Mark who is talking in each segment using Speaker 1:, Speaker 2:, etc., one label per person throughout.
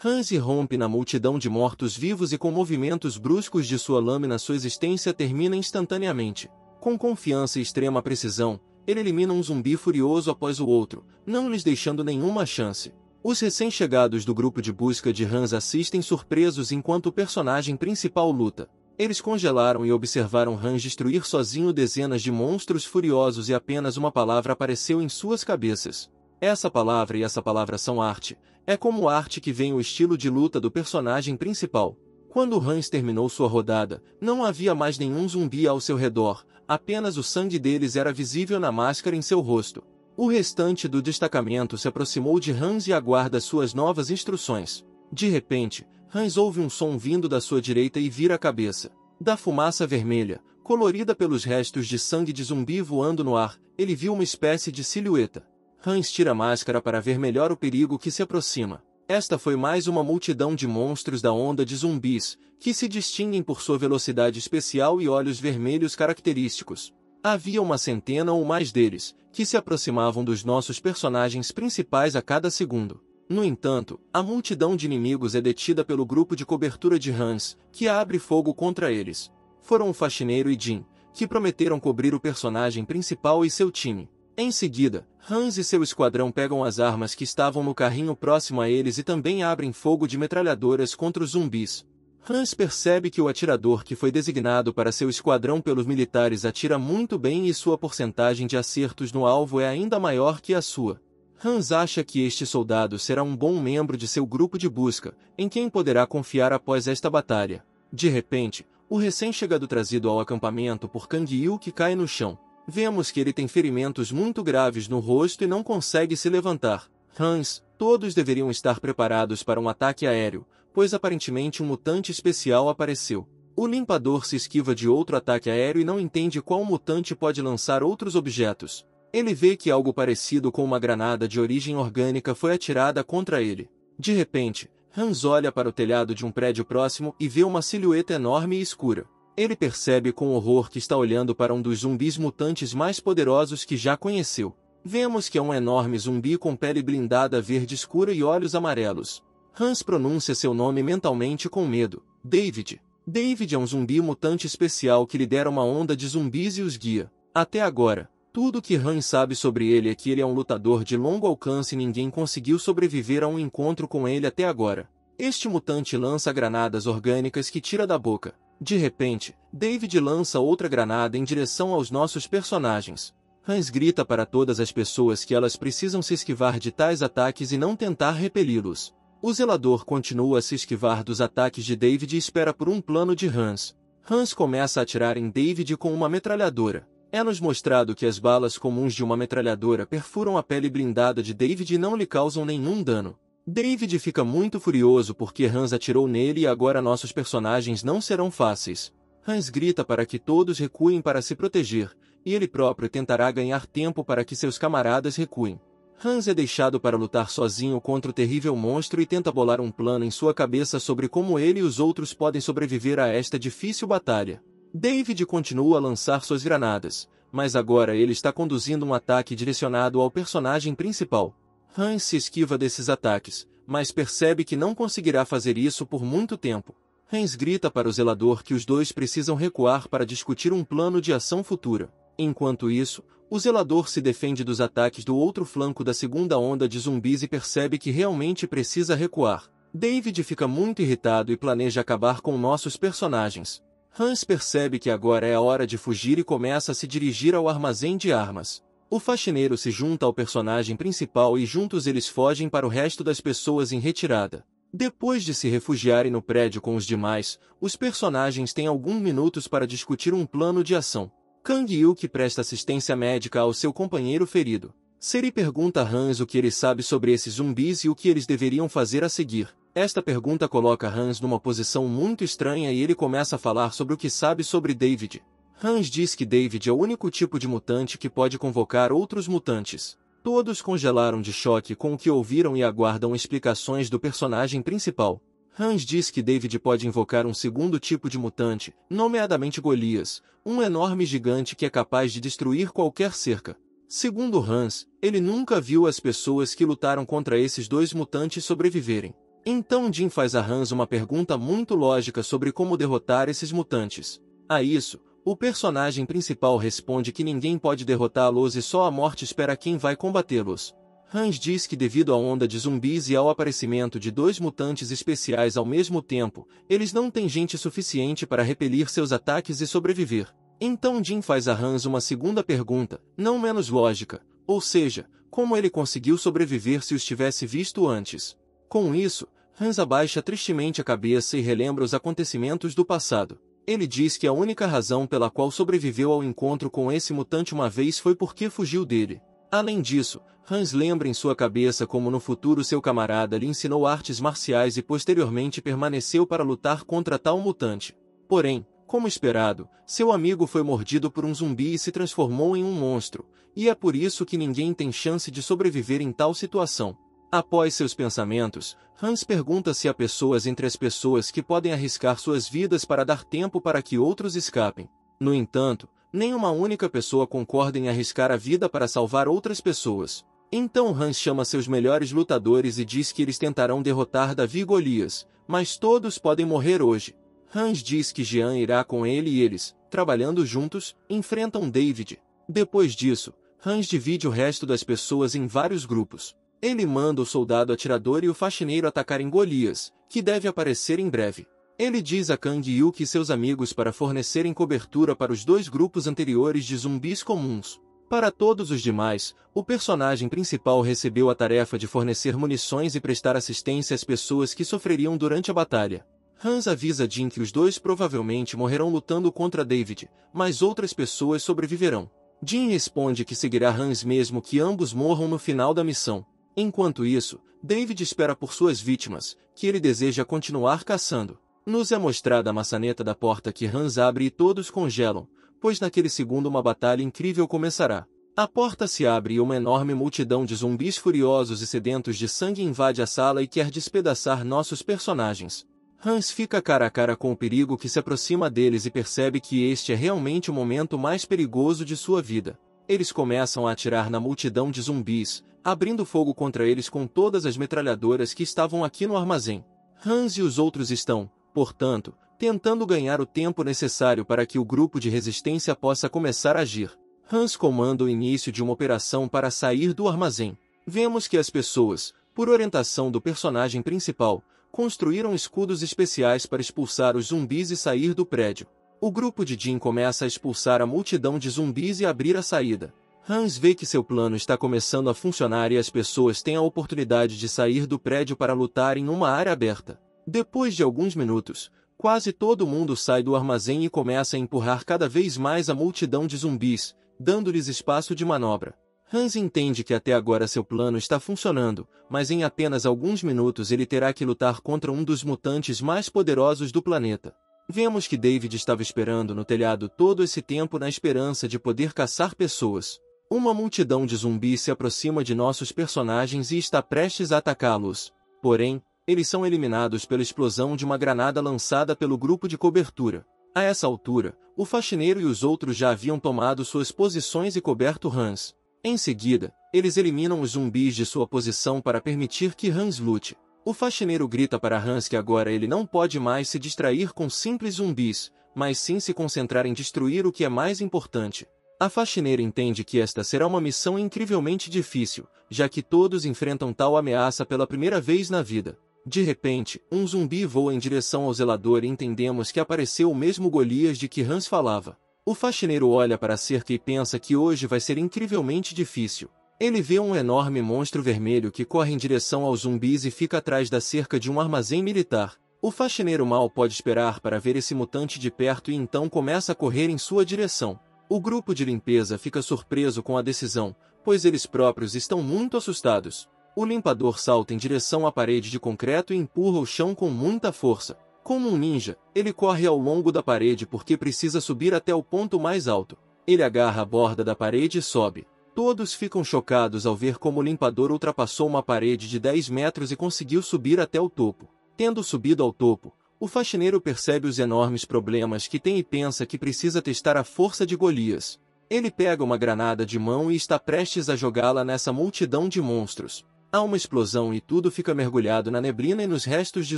Speaker 1: Hans irrompe na multidão de mortos-vivos e com movimentos bruscos de sua lâmina sua existência termina instantaneamente. Com confiança e extrema precisão, ele elimina um zumbi furioso após o outro, não lhes deixando nenhuma chance. Os recém-chegados do grupo de busca de Hans assistem surpresos enquanto o personagem principal luta. Eles congelaram e observaram Hans destruir sozinho dezenas de monstros furiosos e apenas uma palavra apareceu em suas cabeças. Essa palavra e essa palavra são arte. É como arte que vem o estilo de luta do personagem principal. Quando Hans terminou sua rodada, não havia mais nenhum zumbi ao seu redor, apenas o sangue deles era visível na máscara em seu rosto. O restante do destacamento se aproximou de Hans e aguarda suas novas instruções. De repente, Hans ouve um som vindo da sua direita e vira a cabeça. Da fumaça vermelha, colorida pelos restos de sangue de zumbi voando no ar, ele viu uma espécie de silhueta. Hans tira a máscara para ver melhor o perigo que se aproxima. Esta foi mais uma multidão de monstros da onda de zumbis, que se distinguem por sua velocidade especial e olhos vermelhos característicos. Havia uma centena ou mais deles, que se aproximavam dos nossos personagens principais a cada segundo. No entanto, a multidão de inimigos é detida pelo grupo de cobertura de Hans, que abre fogo contra eles. Foram o faxineiro e Jim, que prometeram cobrir o personagem principal e seu time. Em seguida, Hans e seu esquadrão pegam as armas que estavam no carrinho próximo a eles e também abrem fogo de metralhadoras contra os zumbis. Hans percebe que o atirador que foi designado para seu esquadrão pelos militares atira muito bem e sua porcentagem de acertos no alvo é ainda maior que a sua. Hans acha que este soldado será um bom membro de seu grupo de busca, em quem poderá confiar após esta batalha. De repente, o recém-chegado trazido ao acampamento por Kang-il cai no chão. Vemos que ele tem ferimentos muito graves no rosto e não consegue se levantar. Hans, todos deveriam estar preparados para um ataque aéreo, pois aparentemente um mutante especial apareceu. O limpador se esquiva de outro ataque aéreo e não entende qual mutante pode lançar outros objetos. Ele vê que algo parecido com uma granada de origem orgânica foi atirada contra ele. De repente, Hans olha para o telhado de um prédio próximo e vê uma silhueta enorme e escura. Ele percebe com horror que está olhando para um dos zumbis mutantes mais poderosos que já conheceu. Vemos que é um enorme zumbi com pele blindada verde escura e olhos amarelos. Hans pronuncia seu nome mentalmente com medo. David. David é um zumbi mutante especial que lidera uma onda de zumbis e os guia. Até agora, tudo que Hans sabe sobre ele é que ele é um lutador de longo alcance e ninguém conseguiu sobreviver a um encontro com ele até agora. Este mutante lança granadas orgânicas que tira da boca. De repente, David lança outra granada em direção aos nossos personagens. Hans grita para todas as pessoas que elas precisam se esquivar de tais ataques e não tentar repeli-los. O zelador continua a se esquivar dos ataques de David e espera por um plano de Hans. Hans começa a atirar em David com uma metralhadora. É-nos mostrado que as balas comuns de uma metralhadora perfuram a pele blindada de David e não lhe causam nenhum dano. David fica muito furioso porque Hans atirou nele e agora nossos personagens não serão fáceis. Hans grita para que todos recuem para se proteger, e ele próprio tentará ganhar tempo para que seus camaradas recuem. Hans é deixado para lutar sozinho contra o terrível monstro e tenta bolar um plano em sua cabeça sobre como ele e os outros podem sobreviver a esta difícil batalha. David continua a lançar suas granadas, mas agora ele está conduzindo um ataque direcionado ao personagem principal. Hans se esquiva desses ataques, mas percebe que não conseguirá fazer isso por muito tempo. Hans grita para o zelador que os dois precisam recuar para discutir um plano de ação futura. Enquanto isso, o zelador se defende dos ataques do outro flanco da segunda onda de zumbis e percebe que realmente precisa recuar. David fica muito irritado e planeja acabar com nossos personagens. Hans percebe que agora é a hora de fugir e começa a se dirigir ao armazém de armas. O faxineiro se junta ao personagem principal e juntos eles fogem para o resto das pessoas em retirada. Depois de se refugiarem no prédio com os demais, os personagens têm alguns minutos para discutir um plano de ação. Kang-il presta assistência médica ao seu companheiro ferido. Seri pergunta a Hans o que ele sabe sobre esses zumbis e o que eles deveriam fazer a seguir. Esta pergunta coloca Hans numa posição muito estranha e ele começa a falar sobre o que sabe sobre David. Hans diz que David é o único tipo de mutante que pode convocar outros mutantes. Todos congelaram de choque com o que ouviram e aguardam explicações do personagem principal. Hans diz que David pode invocar um segundo tipo de mutante, nomeadamente Golias, um enorme gigante que é capaz de destruir qualquer cerca. Segundo Hans, ele nunca viu as pessoas que lutaram contra esses dois mutantes sobreviverem. Então Jin faz a Hans uma pergunta muito lógica sobre como derrotar esses mutantes. A isso, o personagem principal responde que ninguém pode derrotá-los e só a morte espera quem vai combatê-los. Hans diz que devido à onda de zumbis e ao aparecimento de 2 mutantes especiais ao mesmo tempo, eles não têm gente suficiente para repelir seus ataques e sobreviver. Então Jin faz a Hans uma segunda pergunta, não menos lógica, ou seja, como ele conseguiu sobreviver se os tivesse visto antes. Com isso, Hans abaixa tristemente a cabeça e relembra os acontecimentos do passado. Ele diz que a única razão pela qual sobreviveu ao encontro com esse mutante uma vez foi porque fugiu dele. Além disso, Hans lembra em sua cabeça como no futuro seu camarada lhe ensinou artes marciais e posteriormente permaneceu para lutar contra tal mutante. Porém, como esperado, seu amigo foi mordido por um zumbi e se transformou em um monstro, e é por isso que ninguém tem chance de sobreviver em tal situação. Após seus pensamentos, Hans pergunta se há pessoas entre as pessoas que podem arriscar suas vidas para dar tempo para que outros escapem. No entanto, nenhuma única pessoa concorda em arriscar a vida para salvar outras pessoas. Então Hans chama seus melhores lutadores e diz que eles tentarão derrotar Davi e Golias, mas todos podem morrer hoje. Hans diz que Jean irá com ele e eles, trabalhando juntos, enfrentam David. Depois disso, Hans divide o resto das pessoas em vários grupos. Ele manda o soldado atirador e o faxineiro atacarem Golias, que deve aparecer em breve. Ele diz a Kang Yuki e seus amigos para fornecerem cobertura para os 2 grupos anteriores de zumbis comuns. Para todos os demais, o personagem principal recebeu a tarefa de fornecer munições e prestar assistência às pessoas que sofreriam durante a batalha. Hans avisa Jin que os 2 provavelmente morrerão lutando contra David, mas outras pessoas sobreviverão. Jin responde que seguirá Hans mesmo que ambos morram no final da missão. Enquanto isso, David espera por suas vítimas, que ele deseja continuar caçando. Nos é mostrada a maçaneta da porta que Hans abre e todos congelam, pois naquele segundo uma batalha incrível começará. A porta se abre e uma enorme multidão de zumbis furiosos e sedentos de sangue invade a sala e quer despedaçar nossos personagens. Hans fica cara a cara com o perigo que se aproxima deles e percebe que este é realmente o momento mais perigoso de sua vida. Eles começam a atirar na multidão de zumbis, abrindo fogo contra eles com todas as metralhadoras que estavam aqui no armazém. Hans e os outros estão, portanto, tentando ganhar o tempo necessário para que o grupo de resistência possa começar a agir. Hans comanda o início de uma operação para sair do armazém. Vemos que as pessoas, por orientação do personagem principal, construíram escudos especiais para expulsar os zumbis e sair do prédio. O grupo de Jin começa a expulsar a multidão de zumbis e abrir a saída. Hans vê que seu plano está começando a funcionar e as pessoas têm a oportunidade de sair do prédio para lutar em uma área aberta. Depois de alguns minutos, quase todo mundo sai do armazém e começa a empurrar cada vez mais a multidão de zumbis, dando-lhes espaço de manobra. Hans entende que até agora seu plano está funcionando, mas em apenas alguns minutos ele terá que lutar contra um dos mutantes mais poderosos do planeta. Vemos que David estava esperando no telhado todo esse tempo na esperança de poder caçar pessoas. Uma multidão de zumbis se aproxima de nossos personagens e está prestes a atacá-los. Porém, eles são eliminados pela explosão de uma granada lançada pelo grupo de cobertura. A essa altura, o faxineiro e os outros já haviam tomado suas posições e coberto Hans. Em seguida, eles eliminam os zumbis de sua posição para permitir que Hans lute. O faxineiro grita para Hans que agora ele não pode mais se distrair com simples zumbis, mas sim se concentrar em destruir o que é mais importante. A faxineira entende que esta será uma missão incrivelmente difícil, já que todos enfrentam tal ameaça pela primeira vez na vida. De repente, um zumbi voa em direção ao zelador e entendemos que apareceu o mesmo Golias de que Hans falava. O faxineiro olha para a cerca e pensa que hoje vai ser incrivelmente difícil. Ele vê um enorme monstro vermelho que corre em direção aos zumbis e fica atrás da cerca de um armazém militar. O faxineiro mal pode esperar para ver esse mutante de perto e então começa a correr em sua direção. O grupo de limpeza fica surpreso com a decisão, pois eles próprios estão muito assustados. O limpador salta em direção à parede de concreto e empurra o chão com muita força. Como um ninja, ele corre ao longo da parede porque precisa subir até o ponto mais alto. Ele agarra a borda da parede e sobe. Todos ficam chocados ao ver como o limpador ultrapassou uma parede de 10 metros e conseguiu subir até o topo. Tendo subido ao topo, o faxineiro percebe os enormes problemas que tem e pensa que precisa testar a força de Golias. Ele pega uma granada de mão e está prestes a jogá-la nessa multidão de monstros. Há uma explosão e tudo fica mergulhado na neblina e nos restos de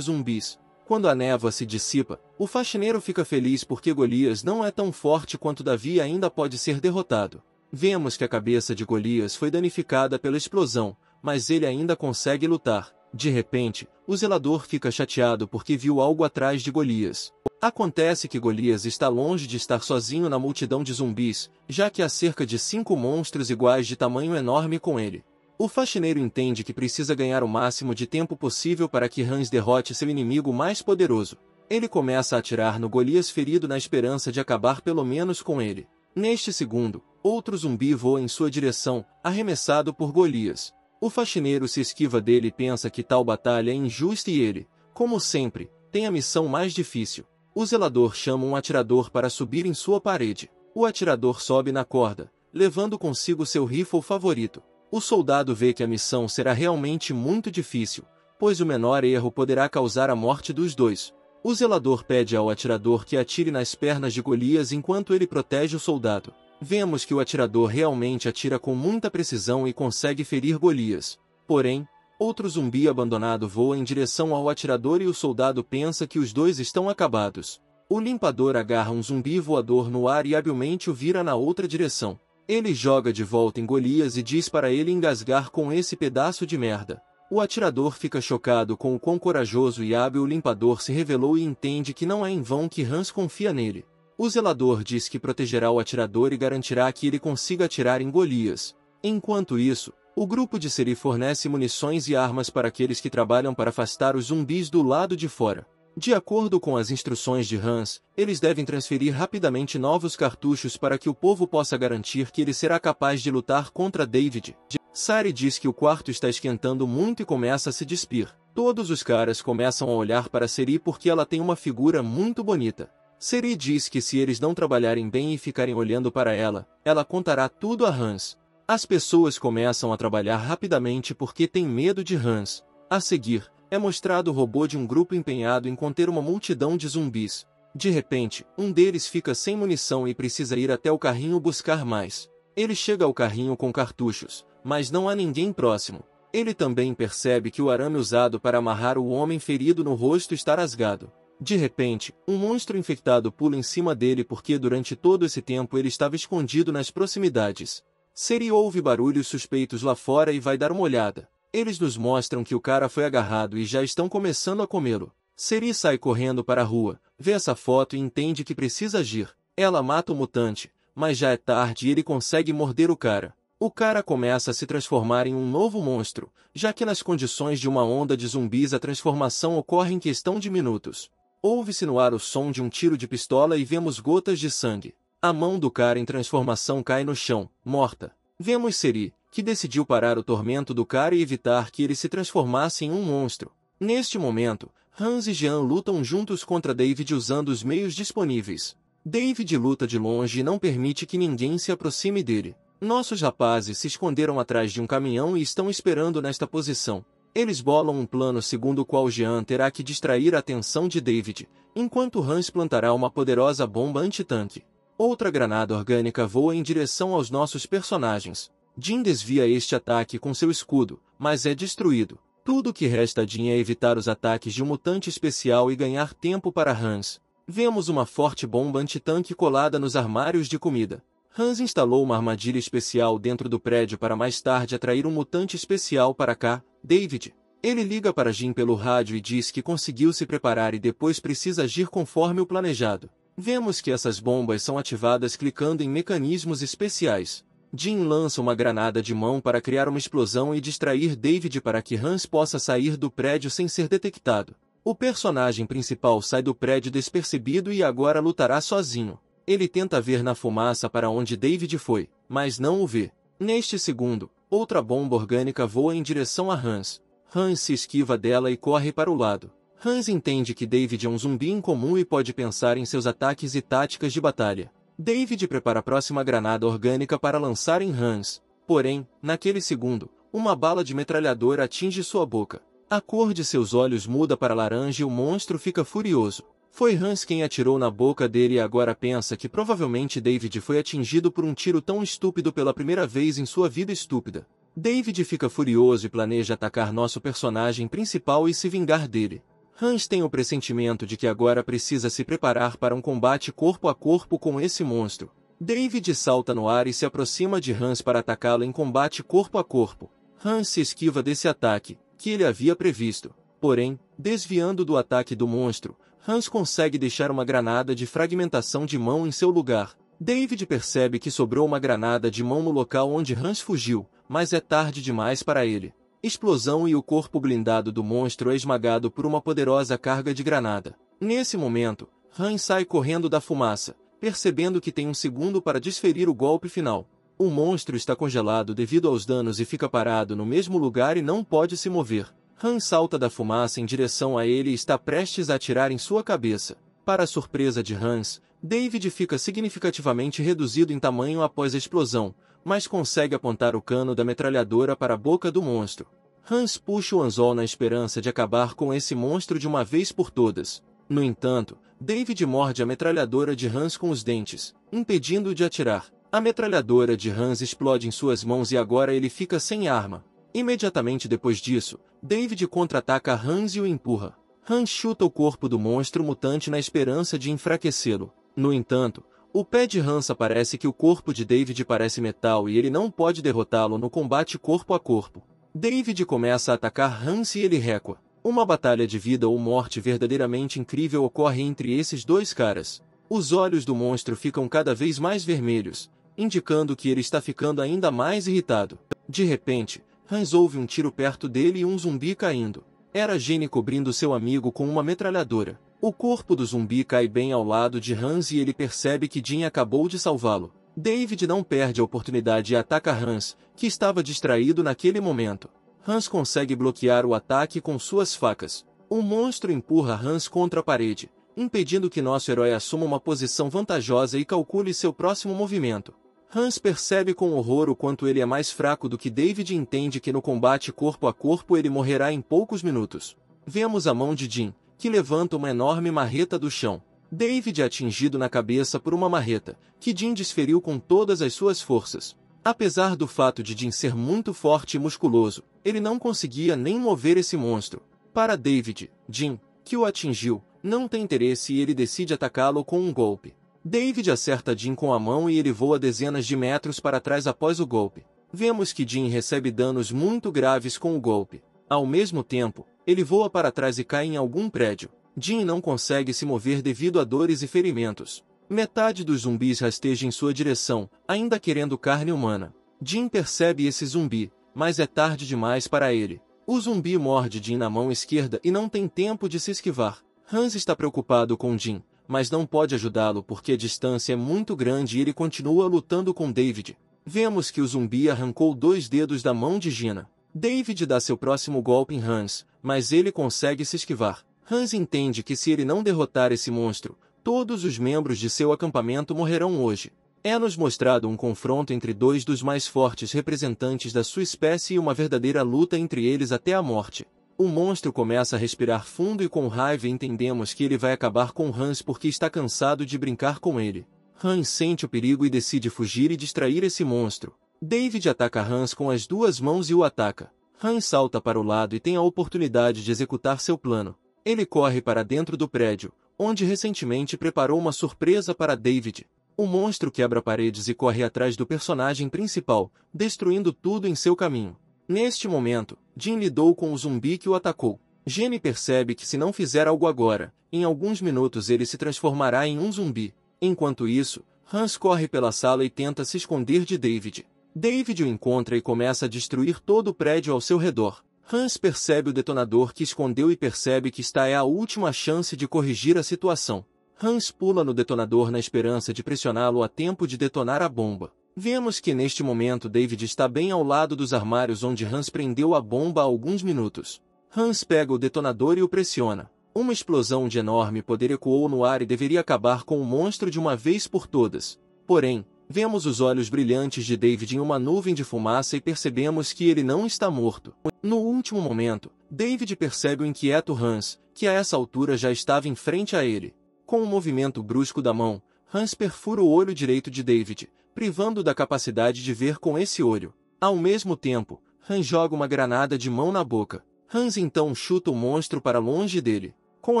Speaker 1: zumbis. Quando a névoa se dissipa, o faxineiro fica feliz porque Golias não é tão forte quanto Davi e ainda pode ser derrotado. Vemos que a cabeça de Golias foi danificada pela explosão, mas ele ainda consegue lutar. De repente, o zelador fica chateado porque viu algo atrás de Golias. Acontece que Golias está longe de estar sozinho na multidão de zumbis, já que há cerca de 5 monstros iguais de tamanho enorme com ele. O faxineiro entende que precisa ganhar o máximo de tempo possível para que Hans derrote seu inimigo mais poderoso. Ele começa a atirar no Golias ferido na esperança de acabar pelo menos com ele. Neste segundo, outro zumbi voa em sua direção, arremessado por Golias. O faxineiro se esquiva dele e pensa que tal batalha é injusta e ele, como sempre, tem a missão mais difícil. O zelador chama um atirador para subir em sua parede. O atirador sobe na corda, levando consigo seu rifle favorito. O soldado vê que a missão será realmente muito difícil, pois o menor erro poderá causar a morte dos dois. O zelador pede ao atirador que atire nas pernas de Golias enquanto ele protege o soldado. Vemos que o atirador realmente atira com muita precisão e consegue ferir Golias. Porém, outro zumbi abandonado voa em direção ao atirador e o soldado pensa que os dois estão acabados. O limpador agarra um zumbi voador no ar e habilmente o vira na outra direção. Ele joga de volta em Golias e diz para ele engasgar com esse pedaço de merda. O atirador fica chocado com o quão corajoso e hábil o limpador se revelou e entende que não é em vão que Hans confia nele. O zelador diz que protegerá o atirador e garantirá que ele consiga atirar em Golias. Enquanto isso, o grupo de Seri fornece munições e armas para aqueles que trabalham para afastar os zumbis do lado de fora. De acordo com as instruções de Hans, eles devem transferir rapidamente novos cartuchos para que o povo possa garantir que ele será capaz de lutar contra David. Sari diz que o quarto está esquentando muito e começa a se despir. Todos os caras começam a olhar para Seri porque ela tem uma figura muito bonita. Seri diz que se eles não trabalharem bem e ficarem olhando para ela, ela contará tudo a Hans. As pessoas começam a trabalhar rapidamente porque têm medo de Hans. A seguir, é mostrado o robô de um grupo empenhado em conter uma multidão de zumbis. De repente, um deles fica sem munição e precisa ir até o carrinho buscar mais. Ele chega ao carrinho com cartuchos, mas não há ninguém próximo. Ele também percebe que o arame usado para amarrar o homem ferido no rosto está rasgado. De repente, um monstro infectado pula em cima dele porque durante todo esse tempo ele estava escondido nas proximidades. Seri ouve barulhos suspeitos lá fora e vai dar uma olhada. Eles nos mostram que o cara foi agarrado e já estão começando a comê-lo. Seri sai correndo para a rua, vê essa foto e entende que precisa agir. Ela mata o mutante, mas já é tarde e ele consegue morder o cara. O cara começa a se transformar em um novo monstro, já que nas condições de uma onda de zumbis a transformação ocorre em questão de minutos. Ouve-se no ar o som de um tiro de pistola e vemos gotas de sangue. A mão do cara em transformação cai no chão, morta. Vemos Seri, que decidiu parar o tormento do cara e evitar que ele se transformasse em um monstro. Neste momento, Hans e Jean lutam juntos contra David usando os meios disponíveis. David luta de longe e não permite que ninguém se aproxime dele. Nossos rapazes se esconderam atrás de um caminhão e estão esperando nesta posição. Eles bolam um plano segundo o qual Jean terá que distrair a atenção de David, enquanto Hans plantará uma poderosa bomba antitanque. Outra granada orgânica voa em direção aos nossos personagens. Jin desvia este ataque com seu escudo, mas é destruído. Tudo o que resta a Jin é evitar os ataques de um mutante especial e ganhar tempo para Hans. Vemos uma forte bomba antitanque colada nos armários de comida. Hans instalou uma armadilha especial dentro do prédio para mais tarde atrair um mutante especial para cá, David. Ele liga para Jin pelo rádio e diz que conseguiu se preparar e depois precisa agir conforme o planejado. Vemos que essas bombas são ativadas clicando em mecanismos especiais. Jin lança uma granada de mão para criar uma explosão e distrair David para que Hans possa sair do prédio sem ser detectado. O personagem principal sai do prédio despercebido e agora lutará sozinho. Ele tenta ver na fumaça para onde David foi, mas não o vê. Neste segundo, outra bomba orgânica voa em direção a Hans. Hans se esquiva dela e corre para o lado. Hans entende que David é um zumbi incomum e pode pensar em seus ataques e táticas de batalha. David prepara a próxima granada orgânica para lançar em Hans. Porém, naquele segundo, uma bala de metralhadora atinge sua boca. A cor de seus olhos muda para laranja e o monstro fica furioso. Foi Hans quem atirou na boca dele e agora pensa que provavelmente David foi atingido por um tiro tão estúpido pela primeira vez em sua vida estúpida. David fica furioso e planeja atacar nosso personagem principal e se vingar dele. Hans tem o pressentimento de que agora precisa se preparar para um combate corpo a corpo com esse monstro. David salta no ar e se aproxima de Hans para atacá-lo em combate corpo a corpo. Hans se esquiva desse ataque, que ele havia previsto. Porém, desviando do ataque do monstro, Hans consegue deixar uma granada de fragmentação de mão em seu lugar. David percebe que sobrou uma granada de mão no local onde Hans fugiu, mas é tarde demais para ele. Explosão e o corpo blindado do monstro é esmagado por uma poderosa carga de granada. Nesse momento, Hans sai correndo da fumaça, percebendo que tem um segundo para desferir o golpe final. O monstro está congelado devido aos danos e fica parado no mesmo lugar e não pode se mover. Hans salta da fumaça em direção a ele e está prestes a atirar em sua cabeça. Para a surpresa de Hans, David fica significativamente reduzido em tamanho após a explosão, mas consegue apontar o cano da metralhadora para a boca do monstro. Hans puxa o anzol na esperança de acabar com esse monstro de uma vez por todas. No entanto, David morde a metralhadora de Hans com os dentes, impedindo-o de atirar. A metralhadora de Hans explode em suas mãos e agora ele fica sem arma. Imediatamente depois disso, David contra-ataca Hans e o empurra. Hans chuta o corpo do monstro mutante na esperança de enfraquecê-lo. No entanto, o pé de Hans parece que o corpo de David parece metal e ele não pode derrotá-lo no combate corpo a corpo. David começa a atacar Hans e ele recua. Uma batalha de vida ou morte verdadeiramente incrível ocorre entre esses dois caras. Os olhos do monstro ficam cada vez mais vermelhos, indicando que ele está ficando ainda mais irritado. De repente, Hans ouve um tiro perto dele e um zumbi caindo. Era Jenny cobrindo seu amigo com uma metralhadora. O corpo do zumbi cai bem ao lado de Hans e ele percebe que Jim acabou de salvá-lo. David não perde a oportunidade e ataca Hans, que estava distraído naquele momento. Hans consegue bloquear o ataque com suas facas. O monstro empurra Hans contra a parede, impedindo que nosso herói assuma uma posição vantajosa e calcule seu próximo movimento. Hans percebe com horror o quanto ele é mais fraco do que David e entende que no combate corpo a corpo ele morrerá em poucos minutos. Vemos a mão de Jim, que levanta uma enorme marreta do chão. David é atingido na cabeça por uma marreta, que Jim desferiu com todas as suas forças. Apesar do fato de Jim ser muito forte e musculoso, ele não conseguia nem mover esse monstro. Para David, Jim, que o atingiu, não tem interesse e ele decide atacá-lo com um golpe. David acerta Jim com a mão e ele voa dezenas de metros para trás após o golpe. Vemos que Jim recebe danos muito graves com o golpe. Ao mesmo tempo, ele voa para trás e cai em algum prédio. Jim não consegue se mover devido a dores e ferimentos. Metade dos zumbis rasteja em sua direção, ainda querendo carne humana. Jim percebe esse zumbi, mas é tarde demais para ele. O zumbi morde Jim na mão esquerda e não tem tempo de se esquivar. Hans está preocupado com Jim, mas não pode ajudá-lo porque a distância é muito grande e ele continua lutando com David. Vemos que o zumbi arrancou 2 dedos da mão de Gina. David dá seu próximo golpe em Hans, mas ele consegue se esquivar. Hans entende que se ele não derrotar esse monstro, todos os membros de seu acampamento morrerão hoje. É-nos mostrado um confronto entre 2 dos mais fortes representantes da sua espécie e uma verdadeira luta entre eles até a morte. O monstro começa a respirar fundo e com raiva entendemos que ele vai acabar com Hans porque está cansado de brincar com ele. Hans sente o perigo e decide fugir e distrair esse monstro. David ataca Hans com as 2 mãos e o ataca. Hans salta para o lado e tem a oportunidade de executar seu plano. Ele corre para dentro do prédio, onde recentemente preparou uma surpresa para David. O monstro quebra paredes e corre atrás do personagem principal, destruindo tudo em seu caminho. Neste momento, Jim lidou com o zumbi que o atacou. Jenny percebe que se não fizer algo agora, em alguns minutos ele se transformará em um zumbi. Enquanto isso, Hans corre pela sala e tenta se esconder de David. David o encontra e começa a destruir todo o prédio ao seu redor. Hans percebe o detonador que escondeu e percebe que esta é a última chance de corrigir a situação. Hans pula no detonador na esperança de pressioná-lo a tempo de detonar a bomba. Vemos que neste momento David está bem ao lado dos armários onde Hans prendeu a bomba há alguns minutos. Hans pega o detonador e o pressiona. Uma explosão de enorme poder ecoou no ar e deveria acabar com o monstro de uma vez por todas. Porém, vemos os olhos brilhantes de David em uma nuvem de fumaça e percebemos que ele não está morto. No último momento, David percebe o inquieto Hans, que a essa altura já estava em frente a ele. Com um movimento brusco da mão, Hans perfura o olho direito de David, privando-o da capacidade de ver com esse olho. Ao mesmo tempo, Hans joga uma granada de mão na boca. Hans então chuta o monstro para longe dele. Com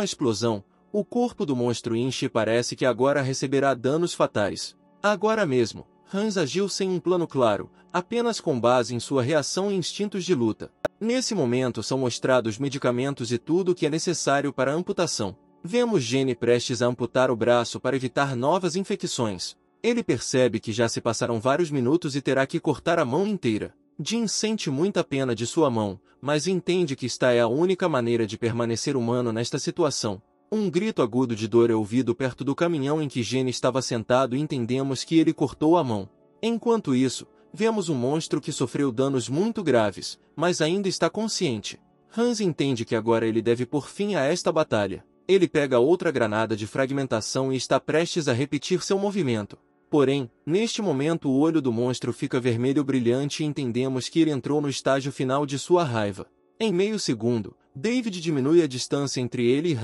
Speaker 1: a explosão, o corpo do monstro incha e parece que agora receberá danos fatais. Agora mesmo, Hans agiu sem um plano claro, apenas com base em sua reação e instintos de luta. Nesse momento são mostrados medicamentos e tudo o que é necessário para a amputação. Vemos Jenny prestes a amputar o braço para evitar novas infecções. Ele percebe que já se passaram vários minutos e terá que cortar a mão inteira. Jin sente muita pena de sua mão, mas entende que esta é a única maneira de permanecer humano nesta situação. Um grito agudo de dor é ouvido perto do caminhão em que Jenny estava sentado e entendemos que ele cortou a mão. Enquanto isso, vemos um monstro que sofreu danos muito graves, mas ainda está consciente. Hans entende que agora ele deve pôr fim a esta batalha. Ele pega outra granada de fragmentação e está prestes a repetir seu movimento. Porém, neste momento o olho do monstro fica vermelho brilhante e entendemos que ele entrou no estágio final de sua raiva. Em meio segundo, David diminui a distância entre ele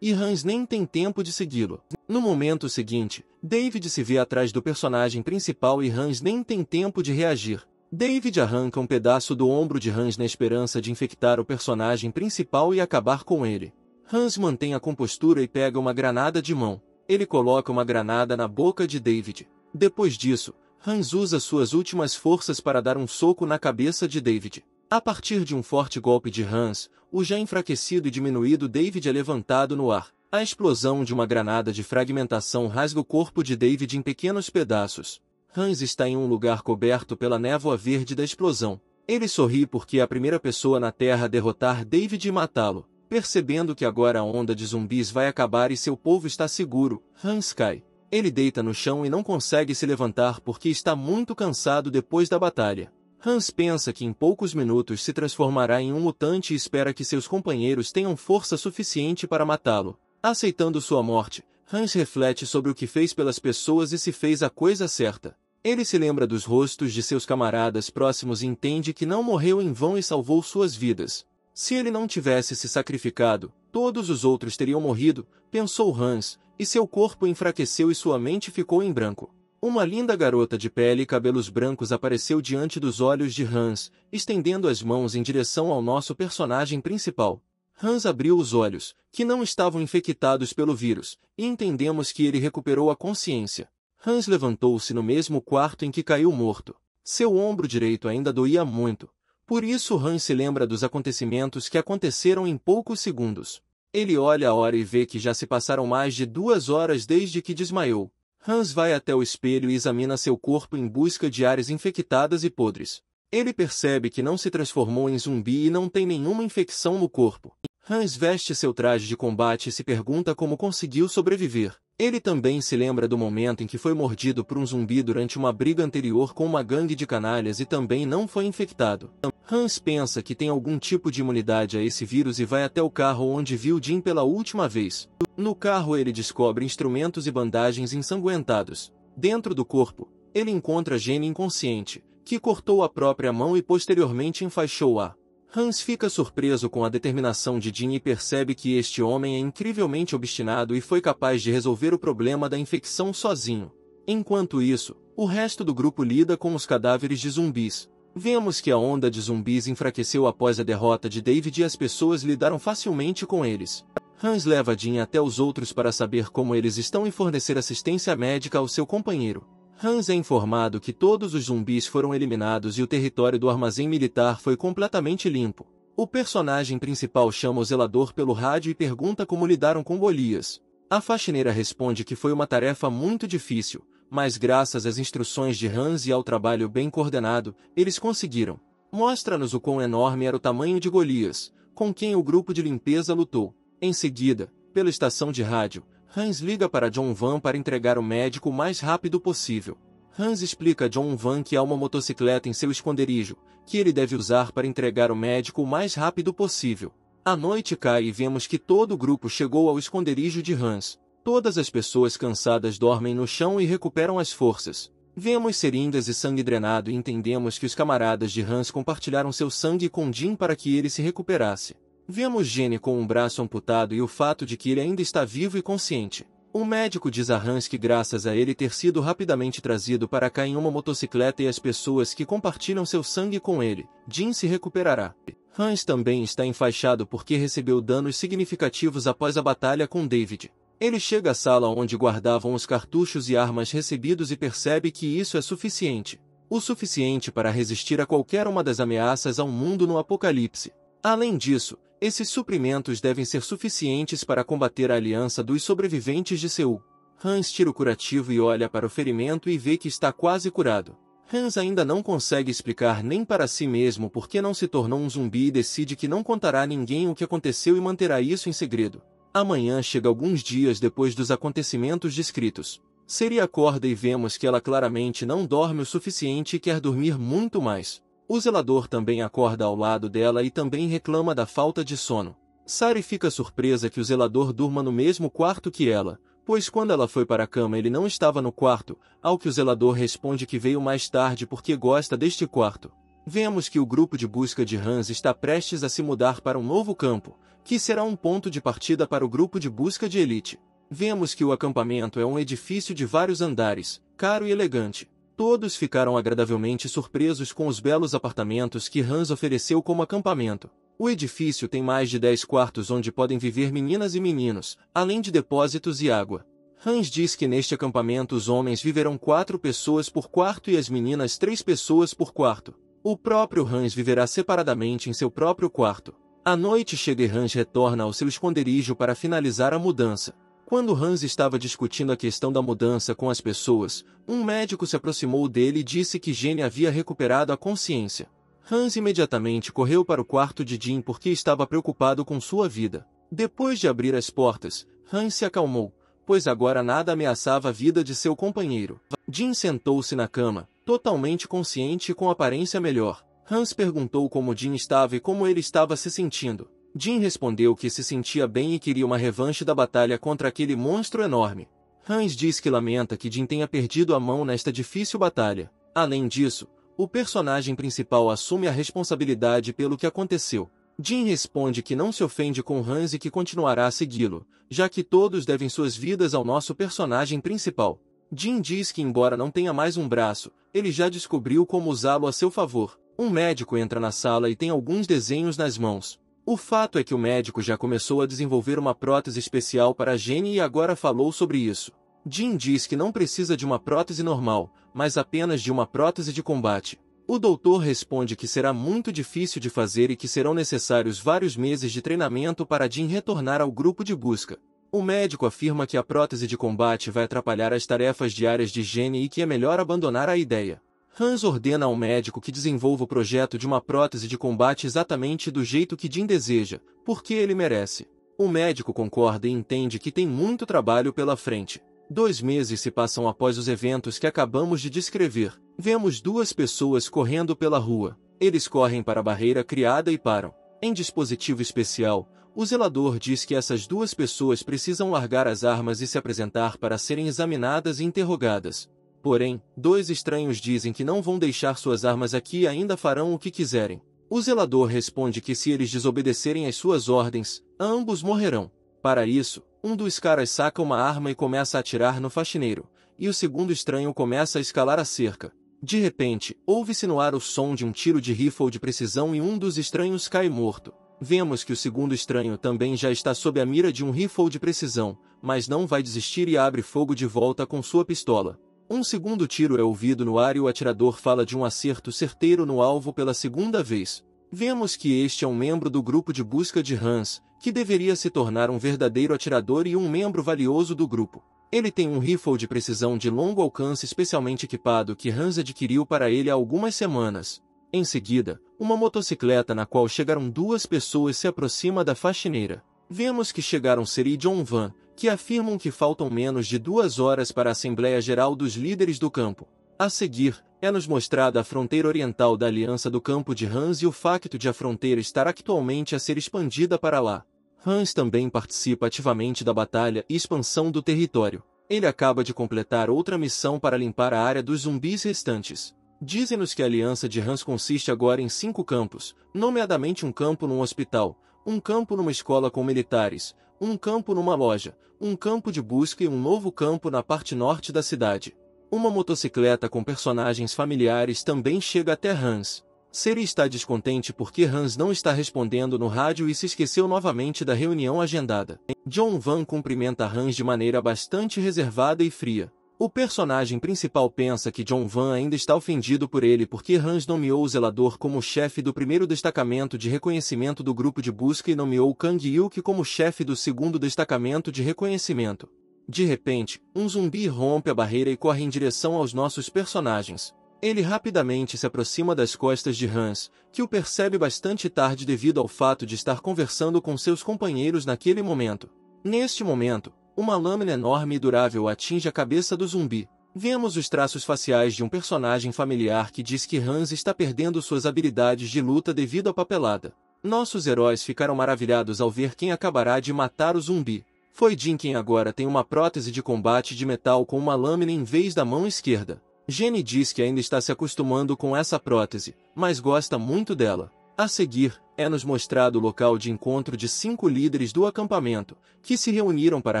Speaker 1: e Hans nem tem tempo de segui-lo. No momento seguinte, David se vê atrás do personagem principal e Hans nem tem tempo de reagir. David arranca um pedaço do ombro de Hans na esperança de infectar o personagem principal e acabar com ele. Hans mantém a compostura e pega uma granada de mão. Ele coloca uma granada na boca de David. Depois disso, Hans usa suas últimas forças para dar um soco na cabeça de David. A partir de um forte golpe de Hans, o já enfraquecido e diminuído David é levantado no ar. A explosão de uma granada de fragmentação rasga o corpo de David em pequenos pedaços. Hans está em um lugar coberto pela névoa verde da explosão. Ele sorri porque é a primeira pessoa na Terra a derrotar David e matá-lo. Percebendo que agora a onda de zumbis vai acabar e seu povo está seguro, Hans cai. Ele deita no chão e não consegue se levantar porque está muito cansado depois da batalha. Hans pensa que em poucos minutos se transformará em um mutante e espera que seus companheiros tenham força suficiente para matá-lo. Aceitando sua morte, Hans reflete sobre o que fez pelas pessoas e se fez a coisa certa. Ele se lembra dos rostos de seus camaradas próximos e entende que não morreu em vão e salvou suas vidas. Se ele não tivesse se sacrificado, todos os outros teriam morrido, pensou Hans, e seu corpo enfraqueceu e sua mente ficou em branco. Uma linda garota de pele e cabelos brancos apareceu diante dos olhos de Hans, estendendo as mãos em direção ao nosso personagem principal. Hans abriu os olhos, que não estavam infectados pelo vírus, e entendemos que ele recuperou a consciência. Hans levantou-se no mesmo quarto em que caiu morto. Seu ombro direito ainda doía muito. Por isso Hans se lembra dos acontecimentos que aconteceram em poucos segundos. Ele olha a hora e vê que já se passaram mais de 2 horas desde que desmaiou. Hans vai até o espelho e examina seu corpo em busca de áreas infectadas e podres. Ele percebe que não se transformou em zumbi e não tem nenhuma infecção no corpo. Hans veste seu traje de combate e se pergunta como conseguiu sobreviver. Ele também se lembra do momento em que foi mordido por um zumbi durante uma briga anterior com uma gangue de canalhas e também não foi infectado. Hans pensa que tem algum tipo de imunidade a esse vírus e vai até o carro onde viu Jim pela última vez. No carro ele descobre instrumentos e bandagens ensanguentados. Dentro do corpo, ele encontra Jenny inconsciente, que cortou a própria mão e posteriormente enfaixou-a. Hans fica surpreso com a determinação de Jim e percebe que este homem é incrivelmente obstinado e foi capaz de resolver o problema da infecção sozinho. Enquanto isso, o resto do grupo lida com os cadáveres de zumbis. Vemos que a onda de zumbis enfraqueceu após a derrota de David e as pessoas lidaram facilmente com eles. Hans leva Jim até os outros para saber como eles estão e fornecer assistência médica ao seu companheiro. Hans é informado que todos os zumbis foram eliminados e o território do armazém militar foi completamente limpo. O personagem principal chama o zelador pelo rádio e pergunta como lidaram com Golias. A faxineira responde que foi uma tarefa muito difícil, mas graças às instruções de Hans e ao trabalho bem coordenado, eles conseguiram. Mostra-nos o quão enorme era o tamanho de Golias, com quem o grupo de limpeza lutou. Em seguida, pela estação de rádio, Hans liga para John Van para entregar o médico o mais rápido possível. Hans explica a John Van que há uma motocicleta em seu esconderijo, que ele deve usar para entregar o médico o mais rápido possível. A noite cai e vemos que todo o grupo chegou ao esconderijo de Hans. Todas as pessoas cansadas dormem no chão e recuperam as forças. Vemos seringas e sangue drenado e entendemos que os camaradas de Hans compartilharam seu sangue com Jim para que ele se recuperasse. Vemos Jenny com um braço amputado e o fato de que ele ainda está vivo e consciente. O médico diz a Hans que graças a ele ter sido rapidamente trazido para cá em uma motocicleta e as pessoas que compartilham seu sangue com ele, Jin se recuperará. Hans também está enfaixado porque recebeu danos significativos após a batalha com David. Ele chega à sala onde guardavam os cartuchos e armas recebidos e percebe que isso é suficiente. O suficiente para resistir a qualquer uma das ameaças ao mundo no apocalipse. Além disso, esses suprimentos devem ser suficientes para combater a aliança dos sobreviventes de Seul. Hans tira o curativo e olha para o ferimento e vê que está quase curado. Hans ainda não consegue explicar nem para si mesmo por que não se tornou um zumbi e decide que não contará a ninguém o que aconteceu e manterá isso em segredo. Amanhã chega alguns dias depois dos acontecimentos descritos. Seri acorda e vemos que ela claramente não dorme o suficiente e quer dormir muito mais. O zelador também acorda ao lado dela e também reclama da falta de sono. Sari fica surpresa que o zelador durma no mesmo quarto que ela, pois quando ela foi para a cama ele não estava no quarto, ao que o zelador responde que veio mais tarde porque gosta deste quarto. Vemos que o grupo de busca de Hans está prestes a se mudar para um novo campo, que será um ponto de partida para o grupo de busca de elite. Vemos que o acampamento é um edifício de vários andares, caro e elegante. Todos ficaram agradavelmente surpresos com os belos apartamentos que Hans ofereceu como acampamento. O edifício tem mais de 10 quartos onde podem viver meninas e meninos, além de depósitos e água. Hans diz que neste acampamento os homens viverão 4 pessoas por quarto e as meninas 3 pessoas por quarto. O próprio Hans viverá separadamente em seu próprio quarto. A noite chega e Hans retorna ao seu esconderijo para finalizar a mudança. Quando Hans estava discutindo a questão da mudança com as pessoas, um médico se aproximou dele e disse que Jenny havia recuperado a consciência. Hans imediatamente correu para o quarto de Jin porque estava preocupado com sua vida. Depois de abrir as portas, Hans se acalmou, pois agora nada ameaçava a vida de seu companheiro. Jin sentou-se na cama, totalmente consciente e com aparência melhor. Hans perguntou como Jin estava e como ele estava se sentindo. Jin respondeu que se sentia bem e queria uma revanche da batalha contra aquele monstro enorme. Hans diz que lamenta que Jin tenha perdido a mão nesta difícil batalha. Além disso, o personagem principal assume a responsabilidade pelo que aconteceu. Jin responde que não se ofende com Hans e que continuará a segui-lo, já que todos devem suas vidas ao nosso personagem principal. Jin diz que embora não tenha mais um braço, ele já descobriu como usá-lo a seu favor. Um médico entra na sala e tem alguns desenhos nas mãos. O fato é que o médico já começou a desenvolver uma prótese especial para Jenny e agora falou sobre isso. Jin diz que não precisa de uma prótese normal, mas apenas de uma prótese de combate. O doutor responde que será muito difícil de fazer e que serão necessários vários meses de treinamento para Jin retornar ao grupo de busca. O médico afirma que a prótese de combate vai atrapalhar as tarefas diárias de Jenny e que é melhor abandonar a ideia. Hans ordena ao médico que desenvolva o projeto de uma prótese de combate exatamente do jeito que Jin deseja, porque ele merece. O médico concorda e entende que tem muito trabalho pela frente. 2 meses se passam após os eventos que acabamos de descrever. Vemos 2 pessoas correndo pela rua. Eles correm para a barreira criada e param. Em dispositivo especial, o zelador diz que essas 2 pessoas precisam largar as armas e se apresentar para serem examinadas e interrogadas. Porém, 2 estranhos dizem que não vão deixar suas armas aqui e ainda farão o que quiserem. O zelador responde que se eles desobedecerem às suas ordens, ambos morrerão. Para isso, um dos caras saca uma arma e começa a atirar no faxineiro, e o segundo estranho começa a escalar a cerca. De repente, ouve-se no ar o som de um tiro de rifle de precisão e um dos estranhos cai morto. Vemos que o segundo estranho também já está sob a mira de um rifle de precisão, mas não vai desistir e abre fogo de volta com sua pistola. Um segundo tiro é ouvido no ar e o atirador fala de um acerto certeiro no alvo pela segunda vez. Vemos que este é um membro do grupo de busca de Hans, que deveria se tornar um verdadeiro atirador e um membro valioso do grupo. Ele tem um rifle de precisão de longo alcance especialmente equipado que Hans adquiriu para ele há algumas semanas. Em seguida, uma motocicleta na qual chegaram 2 pessoas se aproxima da faxineira. Vemos que chegaram Seri e John Van, que afirmam que faltam menos de 2 horas para a Assembleia Geral dos Líderes do Campo. A seguir, é-nos mostrada a fronteira oriental da Aliança do Campo de Hans e o facto de a fronteira estar atualmente a ser expandida para lá. Hans também participa ativamente da batalha e expansão do território. Ele acaba de completar outra missão para limpar a área dos zumbis restantes. Dizem-nos que a Aliança de Hans consiste agora em 5 campos, nomeadamente um campo num hospital, um campo numa escola com militares, Um campo numa loja, um campo de busca e um novo campo na parte norte da cidade. Uma motocicleta com personagens familiares também chega até Hans. Seri está descontente porque Hans não está respondendo no rádio e se esqueceu novamente da reunião agendada. John Van cumprimenta Hans de maneira bastante reservada e fria. O personagem principal pensa que John Van ainda está ofendido por ele porque Hans nomeou o zelador como chefe do primeiro destacamento de reconhecimento do grupo de busca e nomeou Kang Yuk como chefe do segundo destacamento de reconhecimento. De repente, um zumbi rompe a barreira e corre em direção aos nossos personagens. Ele rapidamente se aproxima das costas de Hans, que o percebe bastante tarde devido ao fato de estar conversando com seus companheiros naquele momento. Neste momento, uma lâmina enorme e durável atinge a cabeça do zumbi. Vemos os traços faciais de um personagem familiar que diz que Hans está perdendo suas habilidades de luta devido à papelada. Nossos heróis ficaram maravilhados ao ver quem acabará de matar o zumbi. Foi Jin quem agora tem uma prótese de combate de metal com uma lâmina em vez da mão esquerda. Jenny diz que ainda está se acostumando com essa prótese, mas gosta muito dela. A seguir, é-nos mostrado o local de encontro de 5 líderes do acampamento, que se reuniram para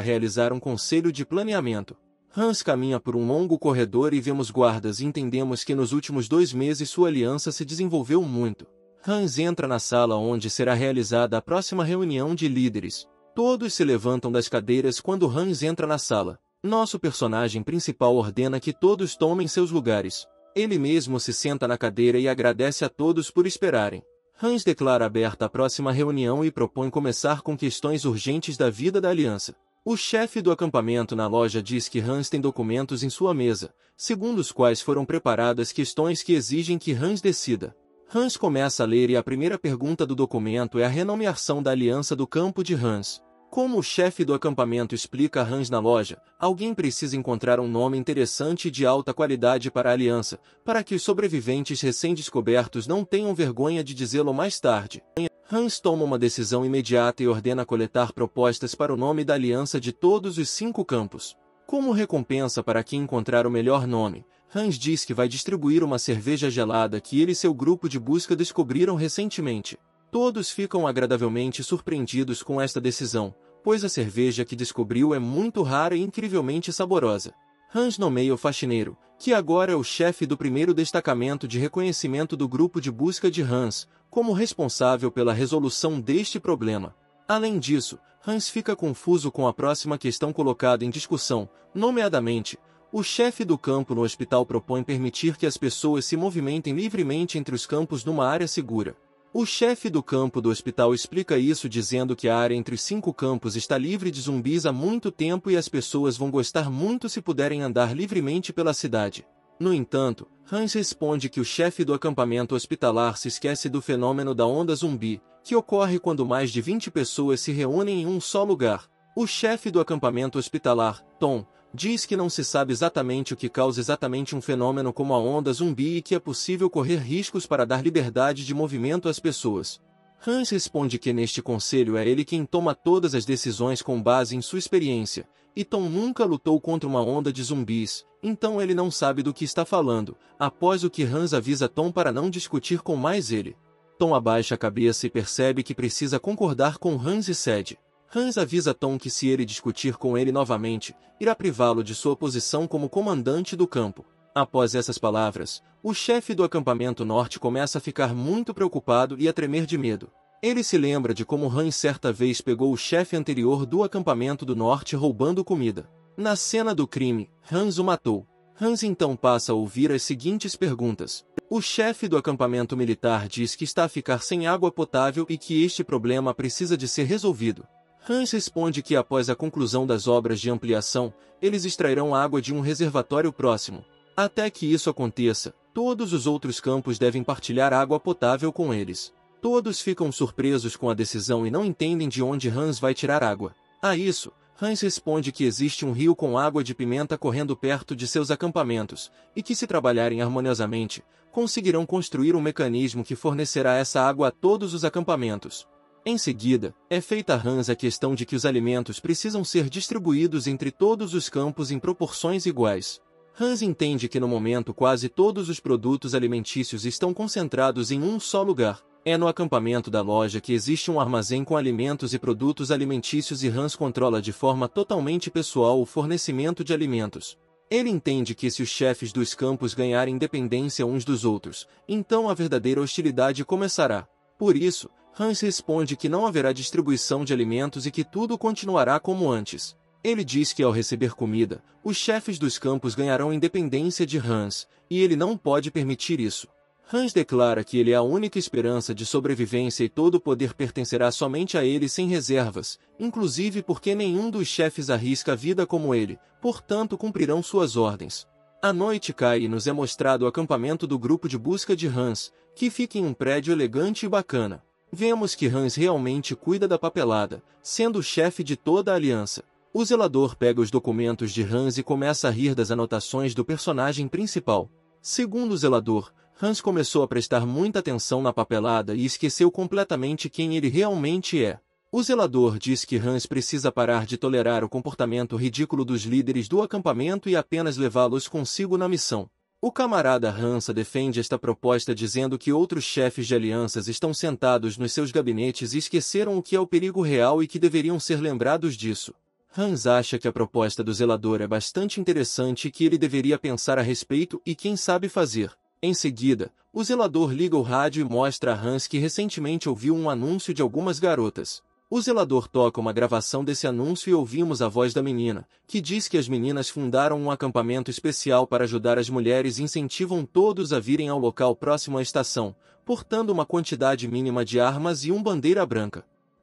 Speaker 1: realizar um conselho de planeamento. Hans caminha por um longo corredor e vemos guardas e entendemos que nos últimos 2 meses sua aliança se desenvolveu muito. Hans entra na sala onde será realizada a próxima reunião de líderes. Todos se levantam das cadeiras quando Hans entra na sala. Nosso personagem principal ordena que todos tomem seus lugares. Ele mesmo se senta na cadeira e agradece a todos por esperarem. Hans declara aberta a próxima reunião e propõe começar com questões urgentes da vida da aliança. O chefe do acampamento na loja diz que Hans tem documentos em sua mesa, segundo os quais foram preparadas questões que exigem que Hans decida. Hans começa a ler e a primeira pergunta do documento é a renomeação da aliança do campo de Hans. Como o chefe do acampamento explica a Hans na loja, alguém precisa encontrar um nome interessante e de alta qualidade para a aliança, para que os sobreviventes recém-descobertos não tenham vergonha de dizê-lo mais tarde. Hans toma uma decisão imediata e ordena coletar propostas para o nome da aliança de todos os 5 campos. Como recompensa para quem encontrar o melhor nome, Hans diz que vai distribuir uma cerveja gelada que ele e seu grupo de busca descobriram recentemente. Todos ficam agradavelmente surpreendidos com esta decisão, pois a cerveja que descobriu é muito rara e incrivelmente saborosa. Hans nomeia o faxineiro, que agora é o chefe do primeiro destacamento de reconhecimento do grupo de busca de Hans, como responsável pela resolução deste problema. Além disso, Hans fica confuso com a próxima questão colocada em discussão, nomeadamente, o chefe do campo no hospital propõe permitir que as pessoas se movimentem livremente entre os campos numa área segura. O chefe do campo do hospital explica isso dizendo que a área entre os 5 campos está livre de zumbis há muito tempo e as pessoas vão gostar muito se puderem andar livremente pela cidade. No entanto, Hans responde que o chefe do acampamento hospitalar se esquece do fenômeno da onda zumbi, que ocorre quando mais de 20 pessoas se reúnem em um só lugar. O chefe do acampamento hospitalar, Tom, diz que não se sabe exatamente o que causa exatamente um fenômeno como a onda zumbi e que é possível correr riscos para dar liberdade de movimento às pessoas. Hans responde que neste conselho é ele quem toma todas as decisões com base em sua experiência, e Tom nunca lutou contra uma onda de zumbis, então ele não sabe do que está falando, após o que Hans avisa Tom para não discutir com mais ele. Tom abaixa a cabeça e percebe que precisa concordar com Hans e cede. Hans avisa Tom que se ele discutir com ele novamente, irá privá-lo de sua posição como comandante do campo. Após essas palavras, o chefe do acampamento norte começa a ficar muito preocupado e a tremer de medo. Ele se lembra de como Hans certa vez pegou o chefe anterior do acampamento do norte roubando comida. Na cena do crime, Hans o matou. Hans então passa a ouvir as seguintes perguntas. O chefe do acampamento militar diz que está a ficar sem água potável e que este problema precisa de ser resolvido. Hans responde que após a conclusão das obras de ampliação, eles extrairão água de um reservatório próximo. Até que isso aconteça, todos os outros campos devem partilhar água potável com eles. Todos ficam surpresos com a decisão e não entendem de onde Hans vai tirar água. A isso, Hans responde que existe um rio com água de pimenta correndo perto de seus acampamentos, e que se trabalharem harmoniosamente, conseguirão construir um mecanismo que fornecerá essa água a todos os acampamentos. Em seguida, é feita a Hans a questão de que os alimentos precisam ser distribuídos entre todos os campos em proporções iguais. Hans entende que no momento quase todos os produtos alimentícios estão concentrados em um só lugar. É no acampamento da loja que existe um armazém com alimentos e produtos alimentícios e Hans controla de forma totalmente pessoal o fornecimento de alimentos. Ele entende que se os chefes dos campos ganharem independência uns dos outros, então a verdadeira hostilidade começará. Por isso, Hans responde que não haverá distribuição de alimentos e que tudo continuará como antes. Ele diz que ao receber comida, os chefes dos campos ganharão independência de Hans, e ele não pode permitir isso. Hans declara que ele é a única esperança de sobrevivência e todo o poder pertencerá somente a ele sem reservas, inclusive porque nenhum dos chefes arrisca a vida como ele, portanto cumprirão suas ordens. A noite cai e nos é mostrado o acampamento do grupo de busca de Hans, que fica em um prédio elegante e bacana. Vemos que Hans realmente cuida da papelada, sendo o chefe de toda a aliança. O zelador pega os documentos de Hans e começa a rir das anotações do personagem principal. Segundo o zelador, Hans começou a prestar muita atenção na papelada e esqueceu completamente quem ele realmente é. O zelador diz que Hans precisa parar de tolerar o comportamento ridículo dos líderes do acampamento e apenas levá-los consigo na missão. O camarada Hansa defende esta proposta dizendo que outros chefes de alianças estão sentados nos seus gabinetes e esqueceram o que é o perigo real e que deveriam ser lembrados disso. Hans acha que a proposta do zelador é bastante interessante e que ele deveria pensar a respeito e quem sabe fazer. Em seguida, o zelador liga o rádio e mostra a Hans que recentemente ouviu um anúncio de algumas garotas. O zelador toca uma gravação desse anúncio e ouvimos a voz da menina, que diz que as meninas fundaram um acampamento especial para ajudar as mulheres e incentivam todos a virem ao local próximo à estação, portando uma quantidade mínima de armas e uma bandeira branca.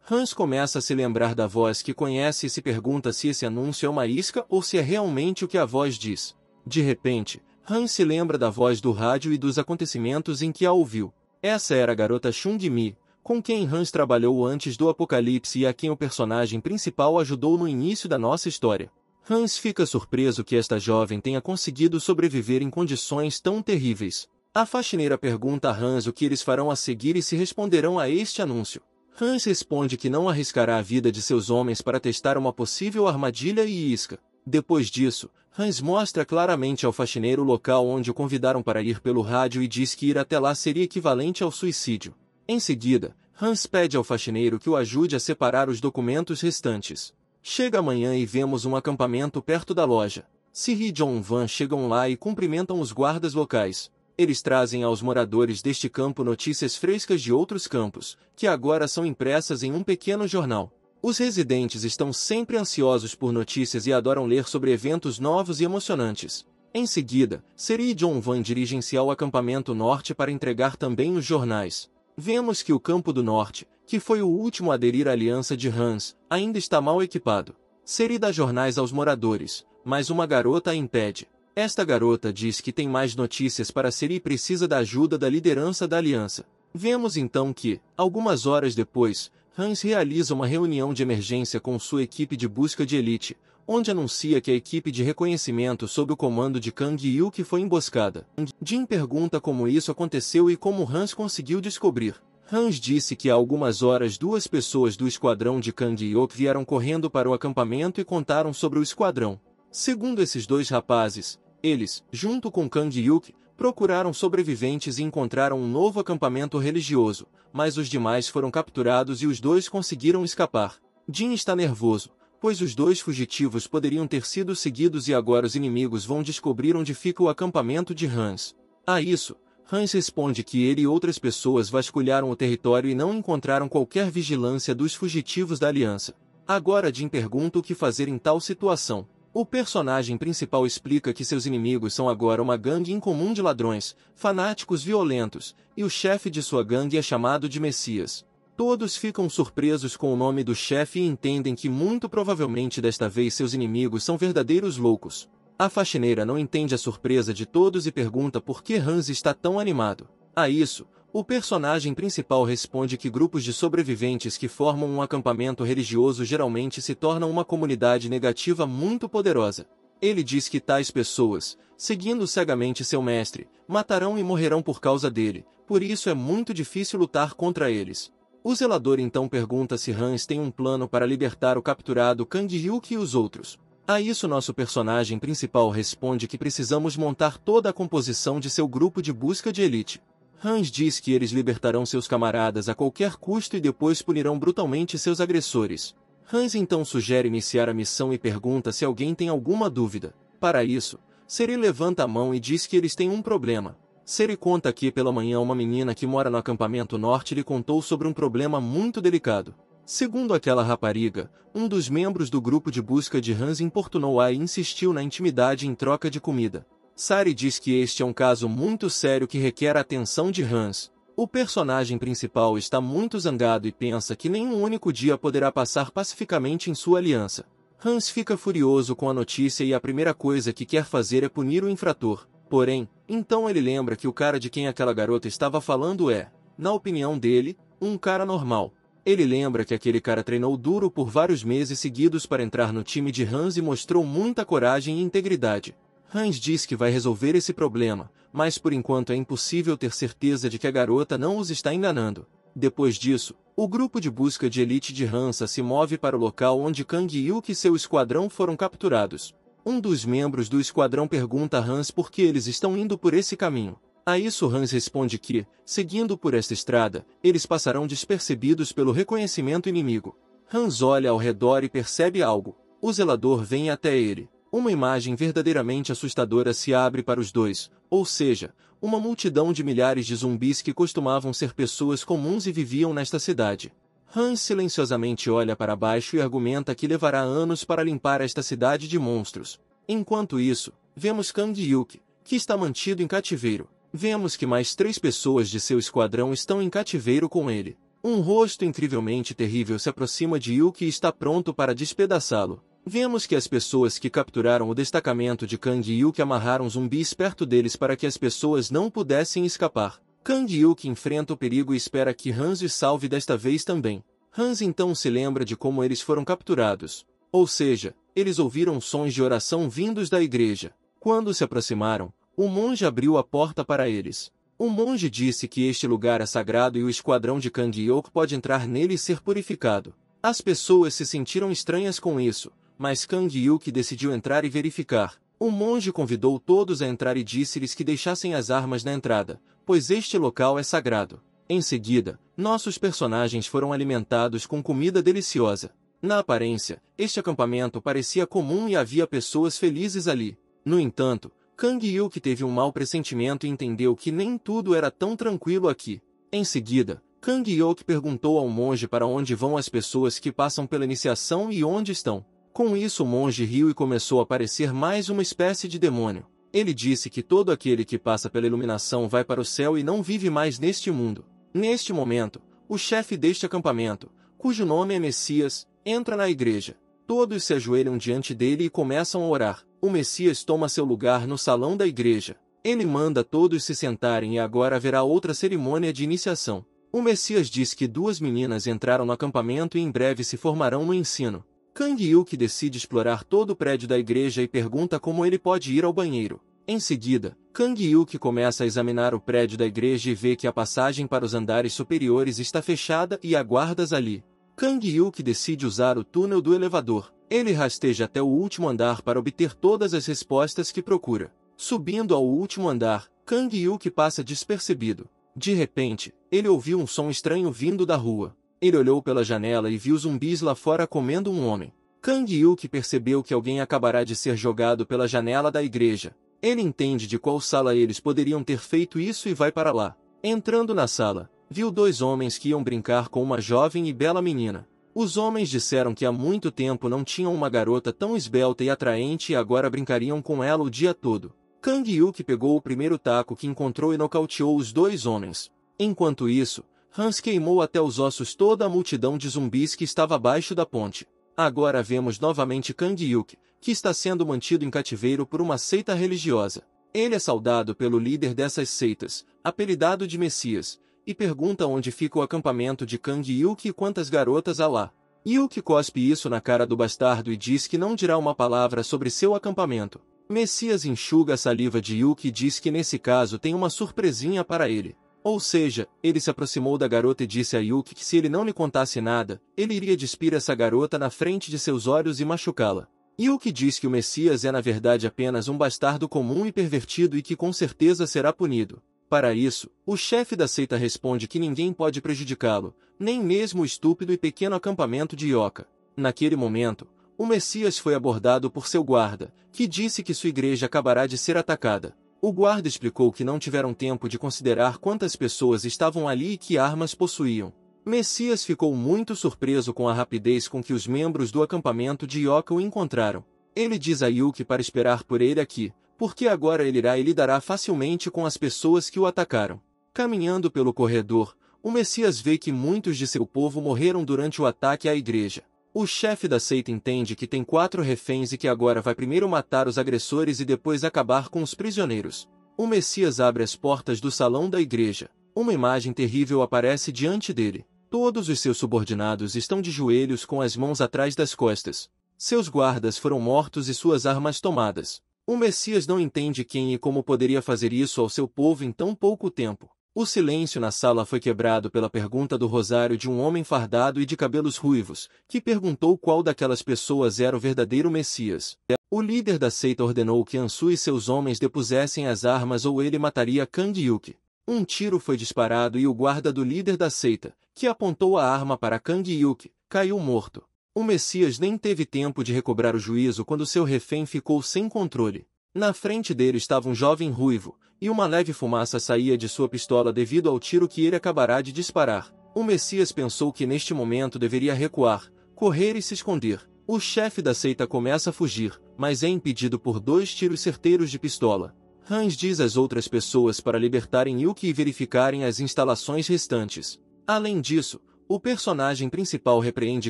Speaker 1: Hans começa a se lembrar da voz que conhece e se pergunta se esse anúncio é uma isca ou se é realmente o que a voz diz. De repente, Hans se lembra da voz do rádio e dos acontecimentos em que a ouviu. Essa era a garota Chung-Mi, com quem Hans trabalhou antes do apocalipse e a quem o personagem principal ajudou no início da nossa história. Hans fica surpreso que esta jovem tenha conseguido sobreviver em condições tão terríveis. A faxineira pergunta a Hans o que eles farão a seguir e se responderão a este anúncio. Hans responde que não arriscará a vida de seus homens para testar uma possível armadilha e isca. Depois disso, Hans mostra claramente ao faxineiro o local onde o convidaram para ir pelo rádio e diz que ir até lá seria equivalente ao suicídio. Em seguida, Hans pede ao faxineiro que o ajude a separar os documentos restantes. Chega amanhã e vemos um acampamento perto da loja. Siri e John Van chegam lá e cumprimentam os guardas locais. Eles trazem aos moradores deste campo notícias frescas de outros campos, que agora são impressas em um pequeno jornal. Os residentes estão sempre ansiosos por notícias e adoram ler sobre eventos novos e emocionantes. Em seguida, Siri e John Van dirigem-se ao acampamento norte para entregar também os jornais. Vemos que o Campo do Norte, que foi o último a aderir à aliança de Hans, ainda está mal equipado. Siri dá jornais aos moradores, mas uma garota a impede. Esta garota diz que tem mais notícias para Siri e precisa da ajuda da liderança da aliança. Vemos então que, algumas horas depois, Hans realiza uma reunião de emergência com sua equipe de busca de elite, onde anuncia que a equipe de reconhecimento sob o comando de Kang Yuki foi emboscada. Jin pergunta como isso aconteceu e como Hans conseguiu descobrir. Hans disse que há algumas horas 2 pessoas do esquadrão de Kang Yuki vieram correndo para o acampamento e contaram sobre o esquadrão. Segundo esses 2 rapazes, eles, junto com Kang Yuki, procuraram sobreviventes e encontraram um novo acampamento religioso, mas os demais foram capturados e os 2 conseguiram escapar. Jin está nervoso, pois os 2 fugitivos poderiam ter sido seguidos e agora os inimigos vão descobrir onde fica o acampamento de Hans. A isso, Hans responde que ele e outras pessoas vasculharam o território e não encontraram qualquer vigilância dos fugitivos da aliança. Agora Jin pergunta o que fazer em tal situação. O personagem principal explica que seus inimigos são agora uma gangue incomum de ladrões, fanáticos violentos, e o chefe de sua gangue é chamado de Messias. Todos ficam surpresos com o nome do chefe e entendem que muito provavelmente desta vez seus inimigos são verdadeiros loucos. A faxineira não entende a surpresa de todos e pergunta por que Hans está tão animado. A isso, o personagem principal responde que grupos de sobreviventes que formam um acampamento religioso geralmente se tornam uma comunidade negativa muito poderosa. Ele diz que tais pessoas, seguindo cegamente seu mestre, matarão e morrerão por causa dele, por isso é muito difícil lutar contra eles. O zelador então pergunta se Hans tem um plano para libertar o capturado Kang Yuki e os outros. A isso nosso personagem principal responde que precisamos montar toda a composição de seu grupo de busca de elite. Hans diz que eles libertarão seus camaradas a qualquer custo e depois punirão brutalmente seus agressores. Hans então sugere iniciar a missão e pergunta se alguém tem alguma dúvida. Para isso, Seri levanta a mão e diz que eles têm um problema. Seri conta que pela manhã uma menina que mora no acampamento norte lhe contou sobre um problema muito delicado. Segundo aquela rapariga, um dos membros do grupo de busca de Hans importunou-a e insistiu na intimidade em troca de comida. Sari diz que este é um caso muito sério que requer a atenção de Hans. O personagem principal está muito zangado e pensa que nenhum único dia poderá passar pacificamente em sua aliança. Hans fica furioso com a notícia e a primeira coisa que quer fazer é punir o infrator. Porém, então ele lembra que o cara de quem aquela garota estava falando é, na opinião dele, um cara normal. Ele lembra que aquele cara treinou duro por vários meses seguidos para entrar no time de Hans e mostrou muita coragem e integridade. Hans diz que vai resolver esse problema, mas por enquanto é impossível ter certeza de que a garota não os está enganando. Depois disso, o grupo de busca de elite de Hansa se move para o local onde Kang Yuki e seu esquadrão foram capturados. Um dos membros do esquadrão pergunta a Hans por que eles estão indo por esse caminho. A isso Hans responde que, seguindo por esta estrada, eles passarão despercebidos pelo reconhecimento inimigo. Hans olha ao redor e percebe algo. O zelador vem até ele. Uma imagem verdadeiramente assustadora se abre para os dois, ou seja, uma multidão de milhares de zumbis que costumavam ser pessoas comuns e viviam nesta cidade. Hans silenciosamente olha para baixo e argumenta que levará anos para limpar esta cidade de monstros. Enquanto isso, vemos Kang Yuki, que está mantido em cativeiro. Vemos que mais 3 pessoas de seu esquadrão estão em cativeiro com ele. Um rosto incrivelmente terrível se aproxima de Yuki e está pronto para despedaçá-lo. Vemos que as pessoas que capturaram o destacamento de Kang Yuki amarraram zumbis perto deles para que as pessoas não pudessem escapar. Kang Yuki enfrenta o perigo e espera que Hans os salve desta vez também. Hans então se lembra de como eles foram capturados. Ou seja, eles ouviram sons de oração vindos da igreja. Quando se aproximaram, o monge abriu a porta para eles. O monge disse que este lugar é sagrado e o esquadrão de Kang Yuki pode entrar nele e ser purificado. As pessoas se sentiram estranhas com isso, mas Kang Yuki decidiu entrar e verificar. O monge convidou todos a entrar e disse-lhes que deixassem as armas na entrada, pois este local é sagrado. Em seguida, nossos personagens foram alimentados com comida deliciosa. Na aparência, este acampamento parecia comum e havia pessoas felizes ali. No entanto, Kang Yuki teve um mau pressentimento e entendeu que nem tudo era tão tranquilo aqui. Em seguida, Kang Yuki perguntou ao monge para onde vão as pessoas que passam pela iniciação e onde estão. Com isso o monge riu e começou a parecer mais uma espécie de demônio. Ele disse que todo aquele que passa pela iluminação vai para o céu e não vive mais neste mundo. Neste momento, o chefe deste acampamento, cujo nome é Messias, entra na igreja. Todos se ajoelham diante dele e começam a orar. O Messias toma seu lugar no salão da igreja. Ele manda todos se sentarem e agora haverá outra cerimônia de iniciação. O Messias diz que 2 meninas entraram no acampamento e em breve se formarão no ensino. Kang Yuki decide explorar todo o prédio da igreja e pergunta como ele pode ir ao banheiro. Em seguida, Kang Yuki começa a examinar o prédio da igreja e vê que a passagem para os andares superiores está fechada e há guardas ali. Kang Yuki decide usar o túnel do elevador. Ele rasteja até o último andar para obter todas as respostas que procura. Subindo ao último andar, Kang Yuki passa despercebido. De repente, ele ouviu um som estranho vindo da rua. Ele olhou pela janela e viu zumbis lá fora comendo um homem. Kang Yuki percebeu que alguém acabará de ser jogado pela janela da igreja. Ele entende de qual sala eles poderiam ter feito isso e vai para lá. Entrando na sala, viu 2 homens que iam brincar com uma jovem e bela menina. Os homens disseram que há muito tempo não tinham uma garota tão esbelta e atraente e agora brincariam com ela o dia todo. Kang Yuki pegou o primeiro taco que encontrou e nocauteou os 2 homens. Enquanto isso, Hans queimou até os ossos toda a multidão de zumbis que estava abaixo da ponte. Agora vemos novamente Kang Yuki, que está sendo mantido em cativeiro por uma seita religiosa. Ele é saudado pelo líder dessas seitas, apelidado de Messias, e pergunta onde fica o acampamento de Kang Yuki e quantas garotas há lá. Yuki cospe isso na cara do bastardo e diz que não dirá uma palavra sobre seu acampamento. Messias enxuga a saliva de Yuki e diz que nesse caso tem uma surpresinha para ele. Ou seja, ele se aproximou da garota e disse a Yuki que se ele não lhe contasse nada, ele iria despir essa garota na frente de seus olhos e machucá-la. Yuki diz que o Messias é na verdade apenas um bastardo comum e pervertido e que com certeza será punido. Para isso, o chefe da seita responde que ninguém pode prejudicá-lo, nem mesmo o estúpido e pequeno acampamento de Ioca. Naquele momento, o Messias foi abordado por seu guarda, que disse que sua igreja acabará de ser atacada. O guarda explicou que não tiveram tempo de considerar quantas pessoas estavam ali e que armas possuíam. Messias ficou muito surpreso com a rapidez com que os membros do acampamento de Ioca o encontraram. Ele diz a Yuki para esperar por ele aqui, porque agora ele irá e lidará facilmente com as pessoas que o atacaram. Caminhando pelo corredor, o Messias vê que muitos de seu povo morreram durante o ataque à igreja. O chefe da seita entende que tem 4 reféns e que agora vai primeiro matar os agressores e depois acabar com os prisioneiros. O Messias abre as portas do salão da igreja. Uma imagem terrível aparece diante dele. Todos os seus subordinados estão de joelhos com as mãos atrás das costas. Seus guardas foram mortos e suas armas tomadas. O Messias não entende quem e como poderia fazer isso ao seu povo em tão pouco tempo. O silêncio na sala foi quebrado pela pergunta do rosário de um homem fardado e de cabelos ruivos, que perguntou qual daquelas pessoas era o verdadeiro Messias. O líder da seita ordenou que Ansu e seus homens depusessem as armas ou ele mataria Kang Yuki. Um tiro foi disparado e o guarda do líder da seita, que apontou a arma para Kang Yuki, caiu morto. O Messias nem teve tempo de recobrar o juízo quando seu refém ficou sem controle. Na frente dele estava um jovem ruivo, e uma leve fumaça saía de sua pistola devido ao tiro que ele acabará de disparar. O Messias pensou que neste momento deveria recuar, correr e se esconder. O chefe da seita começa a fugir, mas é impedido por 2 tiros certeiros de pistola. Hans diz às outras pessoas para libertarem Yuki e verificarem as instalações restantes. Além disso, o personagem principal repreende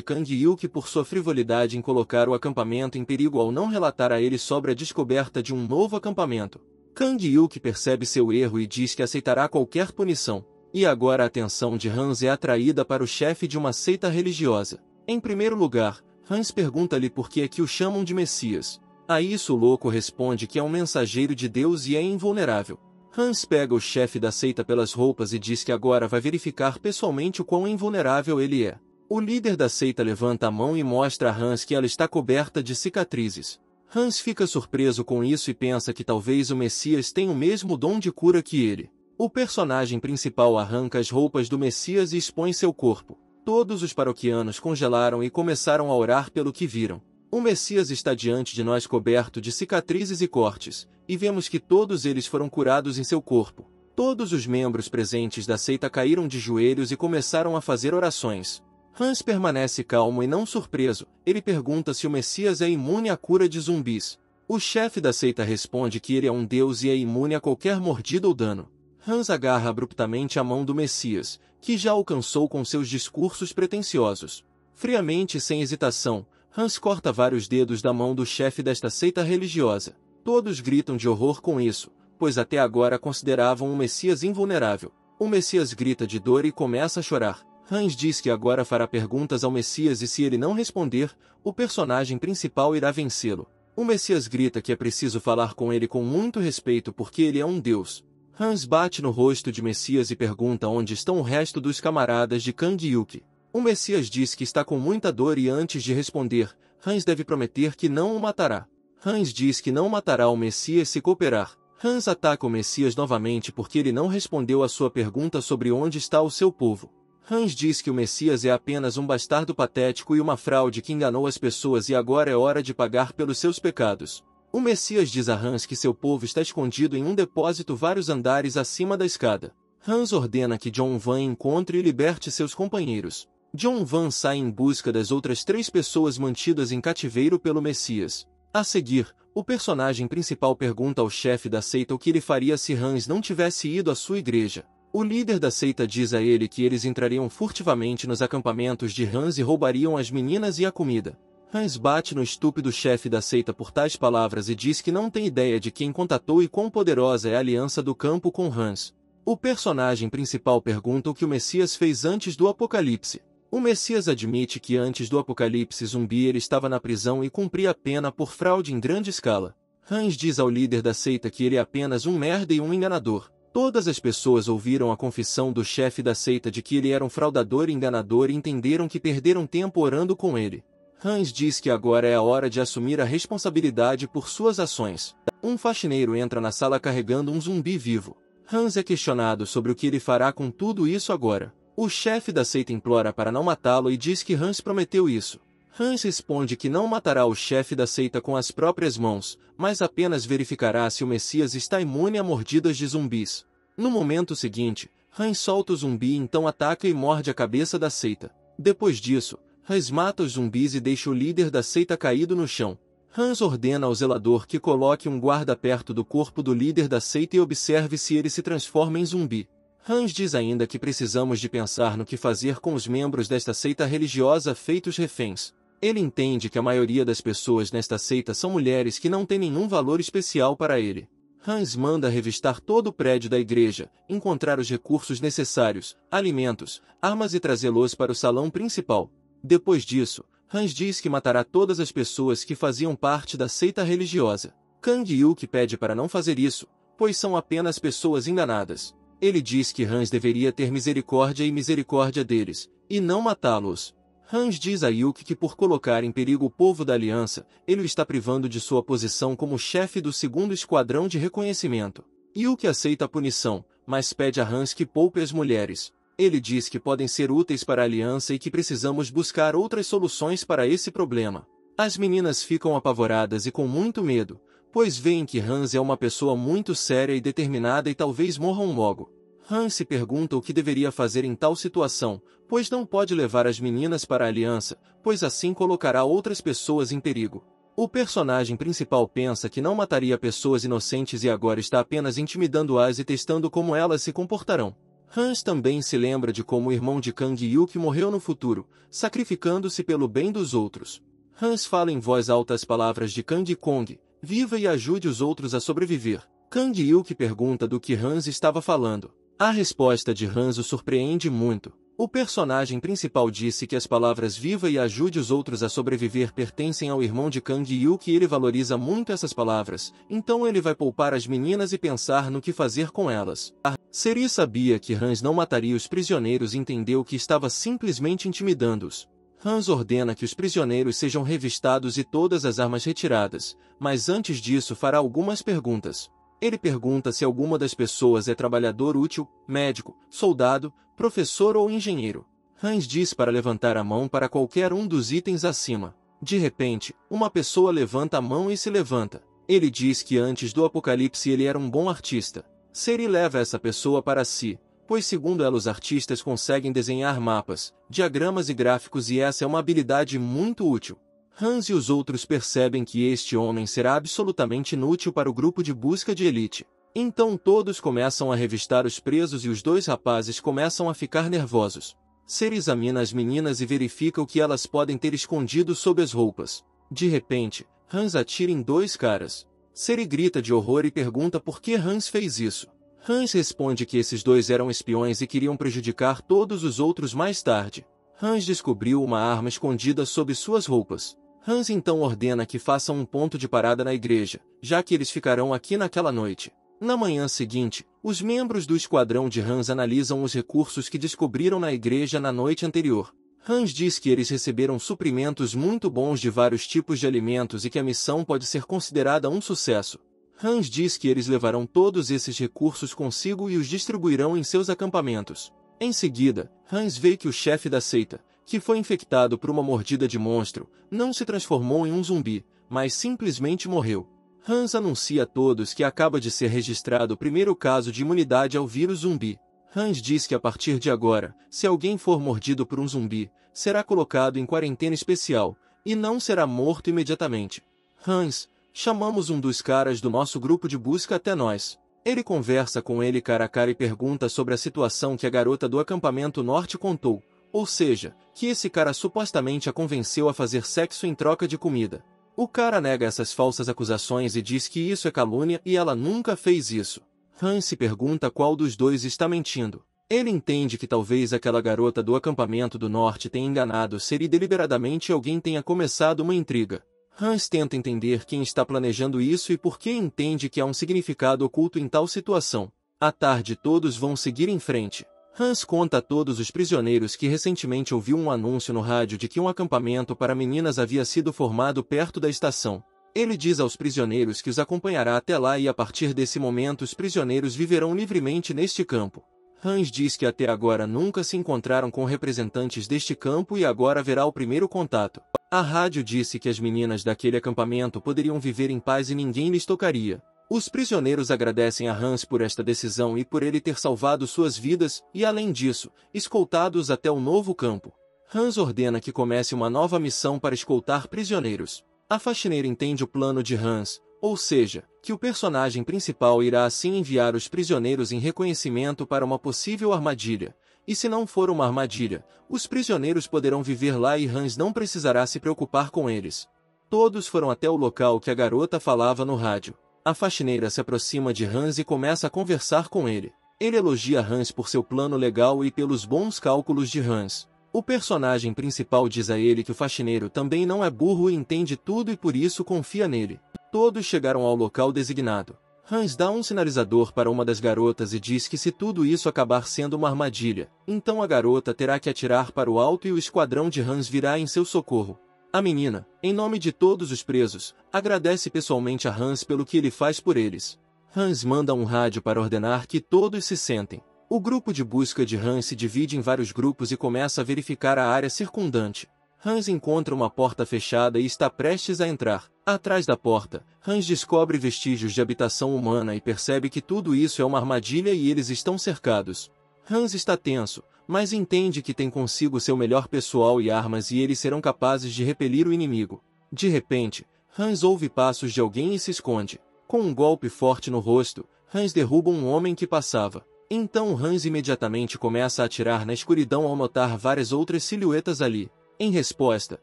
Speaker 1: Kang Yuki por sua frivolidade em colocar o acampamento em perigo ao não relatar a ele sobre a descoberta de um novo acampamento. Kang Yuki percebe seu erro e diz que aceitará qualquer punição. E agora a atenção de Hans é atraída para o chefe de uma seita religiosa. Em primeiro lugar, Hans pergunta-lhe por que é que o chamam de Messias. A isso o louco responde que é um mensageiro de Deus e é invulnerável. Hans pega o chefe da seita pelas roupas e diz que agora vai verificar pessoalmente o quão invulnerável ele é. O líder da seita levanta a mão e mostra a Hans que ela está coberta de cicatrizes. Hans fica surpreso com isso e pensa que talvez o Messias tenha o mesmo dom de cura que ele. O personagem principal arranca as roupas do Messias e expõe seu corpo. Todos os paroquianos congelaram e começaram a orar pelo que viram. O Messias está diante de nós coberto de cicatrizes e cortes, e vemos que todos eles foram curados em seu corpo. Todos os membros presentes da seita caíram de joelhos e começaram a fazer orações. Hans permanece calmo e não surpreso. Ele pergunta se o Messias é imune à cura de zumbis. O chefe da seita responde que ele é um deus e é imune a qualquer mordida ou dano. Hans agarra abruptamente a mão do Messias, que já alcançou com seus discursos pretensiosos. Friamente e sem hesitação, Hans corta vários dedos da mão do chefe desta seita religiosa. Todos gritam de horror com isso, pois até agora consideravam o Messias invulnerável. O Messias grita de dor e começa a chorar. Hans diz que agora fará perguntas ao Messias e se ele não responder, o personagem principal irá vencê-lo. O Messias grita que é preciso falar com ele com muito respeito porque ele é um deus. Hans bate no rosto de Messias e pergunta onde estão o resto dos camaradas de Kang Yuki. O Messias diz que está com muita dor e antes de responder, Hans deve prometer que não o matará. Hans diz que não matará o Messias se cooperar. Hans ataca o Messias novamente porque ele não respondeu à sua pergunta sobre onde está o seu povo. Hans diz que o Messias é apenas um bastardo patético e uma fraude que enganou as pessoas e agora é hora de pagar pelos seus pecados. O Messias diz a Hans que seu povo está escondido em um depósito vários andares acima da escada. Hans ordena que John Van encontre e liberte seus companheiros. John Van sai em busca das outras 3 pessoas mantidas em cativeiro pelo Messias. A seguir, o personagem principal pergunta ao chefe da seita o que ele faria se Hans não tivesse ido à sua igreja. O líder da seita diz a ele que eles entrariam furtivamente nos acampamentos de Hans e roubariam as meninas e a comida. Hans bate no estúpido chefe da seita por tais palavras e diz que não tem ideia de quem contatou e quão poderosa é a aliança do campo com Hans. O personagem principal pergunta o que o Messias fez antes do apocalipse. O Messias admite que antes do apocalipse zumbi ele estava na prisão e cumpria a pena por fraude em grande escala. Hans diz ao líder da seita que ele é apenas um merda e um enganador. Todas as pessoas ouviram a confissão do chefe da seita de que ele era um fraudador e enganador e entenderam que perderam tempo orando com ele. Hans diz que agora é a hora de assumir a responsabilidade por suas ações. Um faxineiro entra na sala carregando um zumbi vivo. Hans é questionado sobre o que ele fará com tudo isso agora. O chefe da seita implora para não matá-lo e diz que Hans prometeu isso. Hans responde que não matará o chefe da seita com as próprias mãos, mas apenas verificará se o Messias está imune a mordidas de zumbis. No momento seguinte, Hans solta o zumbi e então ataca e morde a cabeça da seita. Depois disso, Hans mata os zumbis e deixa o líder da seita caído no chão. Hans ordena ao zelador que coloque um guarda perto do corpo do líder da seita e observe se ele se transforma em zumbi. Hans diz ainda que precisamos de pensar no que fazer com os membros desta seita religiosa feitos reféns. Ele entende que a maioria das pessoas nesta seita são mulheres que não têm nenhum valor especial para ele. Hans manda revistar todo o prédio da igreja, encontrar os recursos necessários, alimentos, armas e trazê-los para o salão principal. Depois disso, Hans diz que matará todas as pessoas que faziam parte da seita religiosa. Kang Yuki pede para não fazer isso, pois são apenas pessoas enganadas. Ele diz que Hans deveria ter misericórdia deles, e não matá-los. Hans diz a Yuki que por colocar em perigo o povo da aliança, ele o está privando de sua posição como chefe do 2º Esquadrão de Reconhecimento. Yuki aceita a punição, mas pede a Hans que poupe as mulheres. Ele diz que podem ser úteis para a aliança e que precisamos buscar outras soluções para esse problema. As meninas ficam apavoradas e com muito medo, pois veem que Hans é uma pessoa muito séria e determinada e talvez morram logo. Hans se pergunta o que deveria fazer em tal situação, pois não pode levar as meninas para a aliança, pois assim colocará outras pessoas em perigo. O personagem principal pensa que não mataria pessoas inocentes e agora está apenas intimidando-as e testando como elas se comportarão. Hans também se lembra de como o irmão de Kang Yuki morreu no futuro, sacrificando-se pelo bem dos outros. Hans fala em voz alta as palavras de Kang Kong: viva e ajude os outros a sobreviver. Kang Yuki pergunta do que Hans estava falando. A resposta de Hans o surpreende muito. O personagem principal disse que as palavras viva e ajude os outros a sobreviver pertencem ao irmão de Kang Yuki e ele valoriza muito essas palavras, então ele vai poupar as meninas e pensar no que fazer com elas. Seri sabia que Hans não mataria os prisioneiros e entendeu que estava simplesmente intimidando-os. Hans ordena que os prisioneiros sejam revistados e todas as armas retiradas, mas antes disso fará algumas perguntas. Ele pergunta se alguma das pessoas é trabalhador útil, médico, soldado, professor ou engenheiro. Hans diz para levantar a mão para qualquer um dos itens acima. De repente, uma pessoa levanta a mão e se levanta. Ele diz que antes do apocalipse ele era um bom artista. Seri leva essa pessoa para si, pois segundo ela os artistas conseguem desenhar mapas, diagramas e gráficos e essa é uma habilidade muito útil. Hans e os outros percebem que este homem será absolutamente inútil para o grupo de busca de elite. Então todos começam a revistar os presos e os dois rapazes começam a ficar nervosos. Seri examina as meninas e verifica o que elas podem ter escondido sob as roupas. De repente, Hans atira em 2 caras. Seri grita de horror e pergunta por que Hans fez isso. Hans responde que esses 2 eram espiões e queriam prejudicar todos os outros mais tarde. Hans descobriu uma arma escondida sob suas roupas. Hans então ordena que façam um ponto de parada na igreja, já que eles ficarão aqui naquela noite. Na manhã seguinte, os membros do esquadrão de Hans analisam os recursos que descobriram na igreja na noite anterior. Hans diz que eles receberam suprimentos muito bons de vários tipos de alimentos e que a missão pode ser considerada um sucesso. Hans diz que eles levarão todos esses recursos consigo e os distribuirão em seus acampamentos. Em seguida, Hans vê que o chefe da seita, que foi infectado por uma mordida de monstro, não se transformou em um zumbi, mas simplesmente morreu. Hans anuncia a todos que acaba de ser registrado o primeiro caso de imunidade ao vírus zumbi. Hans diz que a partir de agora, se alguém for mordido por um zumbi, será colocado em quarentena especial, e não será morto imediatamente. Hans, chamamos um dos caras do nosso grupo de busca até nós. Ele conversa com ele cara a cara e pergunta sobre a situação que a garota do acampamento norte contou, ou seja, que esse cara supostamente a convenceu a fazer sexo em troca de comida. O cara nega essas falsas acusações e diz que isso é calúnia e ela nunca fez isso. Hans se pergunta qual dos 2 está mentindo. Ele entende que talvez aquela garota do acampamento do norte tenha enganado Seri deliberadamente e alguém tenha começado uma intriga. Hans tenta entender quem está planejando isso e por que entende que há um significado oculto em tal situação. À tarde todos vão seguir em frente. Hans conta a todos os prisioneiros que recentemente ouviu um anúncio no rádio de que um acampamento para meninas havia sido formado perto da estação. Ele diz aos prisioneiros que os acompanhará até lá e a partir desse momento os prisioneiros viverão livremente neste campo. Hans diz que até agora nunca se encontraram com representantes deste campo e agora haverá o primeiro contato. A rádio disse que as meninas daquele acampamento poderiam viver em paz e ninguém lhes tocaria. Os prisioneiros agradecem a Hans por esta decisão e por ele ter salvado suas vidas e, além disso, escoltado-os até o novo campo. Hans ordena que comece uma nova missão para escoltar prisioneiros. A faxineira entende o plano de Hans, ou seja, que o personagem principal irá assim enviar os prisioneiros em reconhecimento para uma possível armadilha. E se não for uma armadilha, os prisioneiros poderão viver lá e Hans não precisará se preocupar com eles. Todos foram até o local que a garota falava no rádio. A faxineira se aproxima de Hans e começa a conversar com ele. Ele elogia Hans por seu plano legal e pelos bons cálculos de Hans. O personagem principal diz a ele que o faxineiro também não é burro e entende tudo e por isso confia nele. Todos chegaram ao local designado. Hans dá um sinalizador para uma das garotas e diz que se tudo isso acabar sendo uma armadilha, então a garota terá que atirar para o alto e o esquadrão de Hans virá em seu socorro. A menina, em nome de todos os presos, agradece pessoalmente a Hans pelo que ele faz por eles. Hans manda um rádio para ordenar que todos se sentem. O grupo de busca de Hans se divide em vários grupos e começa a verificar a área circundante. Hans encontra uma porta fechada e está prestes a entrar. Atrás da porta, Hans descobre vestígios de habitação humana e percebe que tudo isso é uma armadilha e eles estão cercados. Hans está tenso, mas entende que tem consigo seu melhor pessoal e armas e eles serão capazes de repelir o inimigo. De repente, Hans ouve passos de alguém e se esconde. Com um golpe forte no rosto, Hans derruba um homem que passava. Então Hans imediatamente começa a atirar na escuridão ao notar várias outras silhuetas ali. Em resposta,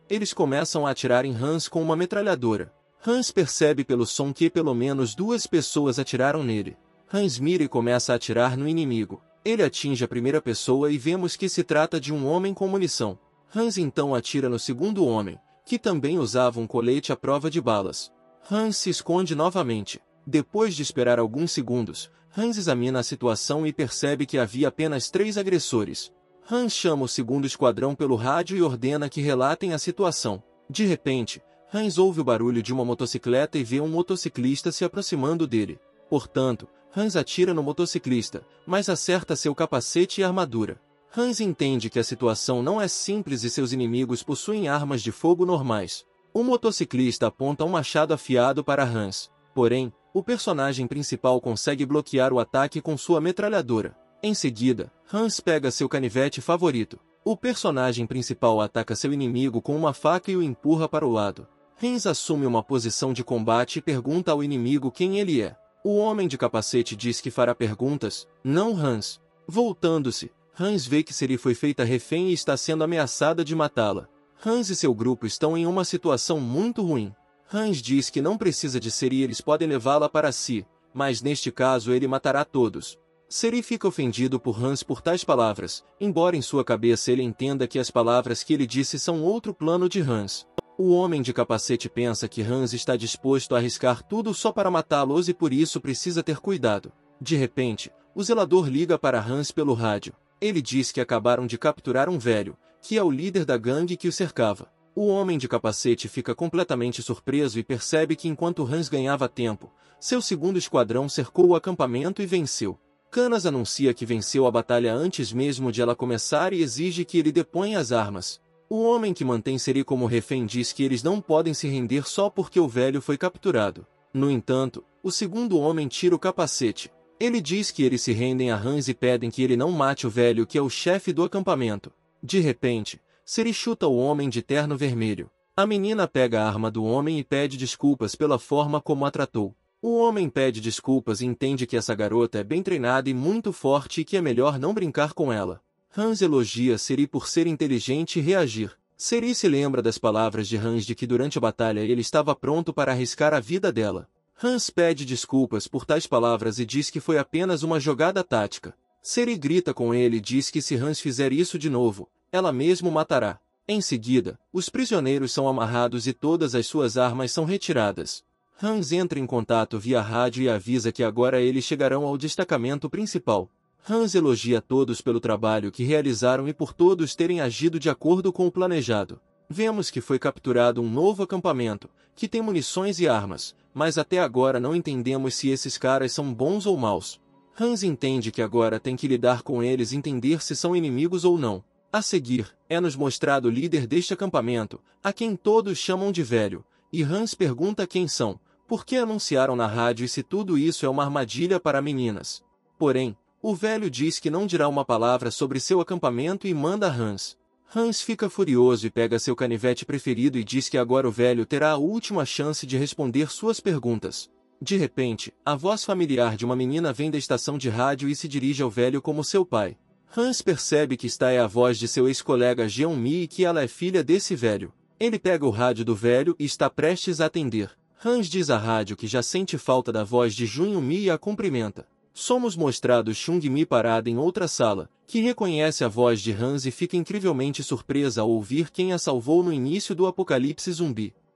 Speaker 1: eles começam a atirar em Hans com uma metralhadora. Hans percebe pelo som que pelo menos 2 pessoas atiraram nele. Hans mira e começa a atirar no inimigo. Ele atinge a primeira pessoa e vemos que se trata de um homem com munição. Hans então atira no segundo homem, que também usava um colete à prova de balas. Hans se esconde novamente. Depois de esperar alguns segundos, Hans examina a situação e percebe que havia apenas 3 agressores. Hans chama o segundo esquadrão pelo rádio e ordena que relatem a situação. De repente, Hans ouve o barulho de uma motocicleta e vê um motociclista se aproximando dele. Portanto, Hans atira no motociclista, mas acerta seu capacete e armadura. Hans entende que a situação não é simples e seus inimigos possuem armas de fogo normais. O motociclista aponta um machado afiado para Hans. Porém, o personagem principal consegue bloquear o ataque com sua metralhadora. Em seguida, Hans pega seu canivete favorito. O personagem principal ataca seu inimigo com uma faca e o empurra para o lado. Hans assume uma posição de combate e pergunta ao inimigo quem ele é. O homem de capacete diz que fará perguntas, não Hans. Voltando-se, Hans vê que Seri foi feita refém e está sendo ameaçada de matá-la. Hans e seu grupo estão em uma situação muito ruim. Hans diz que não precisa de Seri e eles podem levá-la para si, mas neste caso ele matará todos. Seri fica ofendido por Hans por tais palavras, embora em sua cabeça ele entenda que as palavras que ele disse são outro plano de Hans. O homem de capacete pensa que Hans está disposto a arriscar tudo só para matá-los e por isso precisa ter cuidado. De repente, o zelador liga para Hans pelo rádio. Ele diz que acabaram de capturar um velho, que é o líder da gangue que o cercava. O homem de capacete fica completamente surpreso e percebe que enquanto Hans ganhava tempo, seu segundo esquadrão cercou o acampamento e venceu. Canas anuncia que venceu a batalha antes mesmo de ela começar e exige que ele deponha as armas. O homem que mantém Seri como refém diz que eles não podem se render só porque o velho foi capturado. No entanto, o segundo homem tira o capacete. Ele diz que eles se rendem a Hans e pedem que ele não mate o velho que é o chefe do acampamento. De repente, Seri chuta o homem de terno vermelho. A menina pega a arma do homem e pede desculpas pela forma como a tratou. O homem pede desculpas e entende que essa garota é bem treinada e muito forte e que é melhor não brincar com ela. Hans elogia Seri por ser inteligente e reagir. Seri se lembra das palavras de Hans de que durante a batalha ele estava pronto para arriscar a vida dela. Hans pede desculpas por tais palavras e diz que foi apenas uma jogada tática. Seri grita com ele e diz que se Hans fizer isso de novo, ela mesmo matará. Em seguida, os prisioneiros são amarrados e todas as suas armas são retiradas. Hans entra em contato via rádio e avisa que agora eles chegarão ao destacamento principal. Hans elogia todos pelo trabalho que realizaram e por todos terem agido de acordo com o planejado. Vemos que foi capturado um novo acampamento, que tem munições e armas, mas até agora não entendemos se esses caras são bons ou maus. Hans entende que agora tem que lidar com eles e entender se são inimigos ou não. A seguir, é-nos mostrado o líder deste acampamento, a quem todos chamam de velho, e Hans pergunta quem são, por que anunciaram na rádio e se tudo isso é uma armadilha para meninas. Porém, o velho diz que não dirá uma palavra sobre seu acampamento e manda Hans. Hans fica furioso e pega seu canivete preferido e diz que agora o velho terá a última chance de responder suas perguntas. De repente, a voz familiar de uma menina vem da estação de rádio e se dirige ao velho como seu pai. Hans percebe que esta é a voz de seu ex-colega Jean-Mi e que ela é filha desse velho. Ele pega o rádio do velho e está prestes a atender. Hans diz à rádio que já sente falta da voz de Junmi e a cumprimenta. Somos mostrados Chungmi parada em outra sala, que reconhece a voz de Hans e fica incrivelmente surpresa ao ouvir quem a salvou no início do apocalipse zumbi.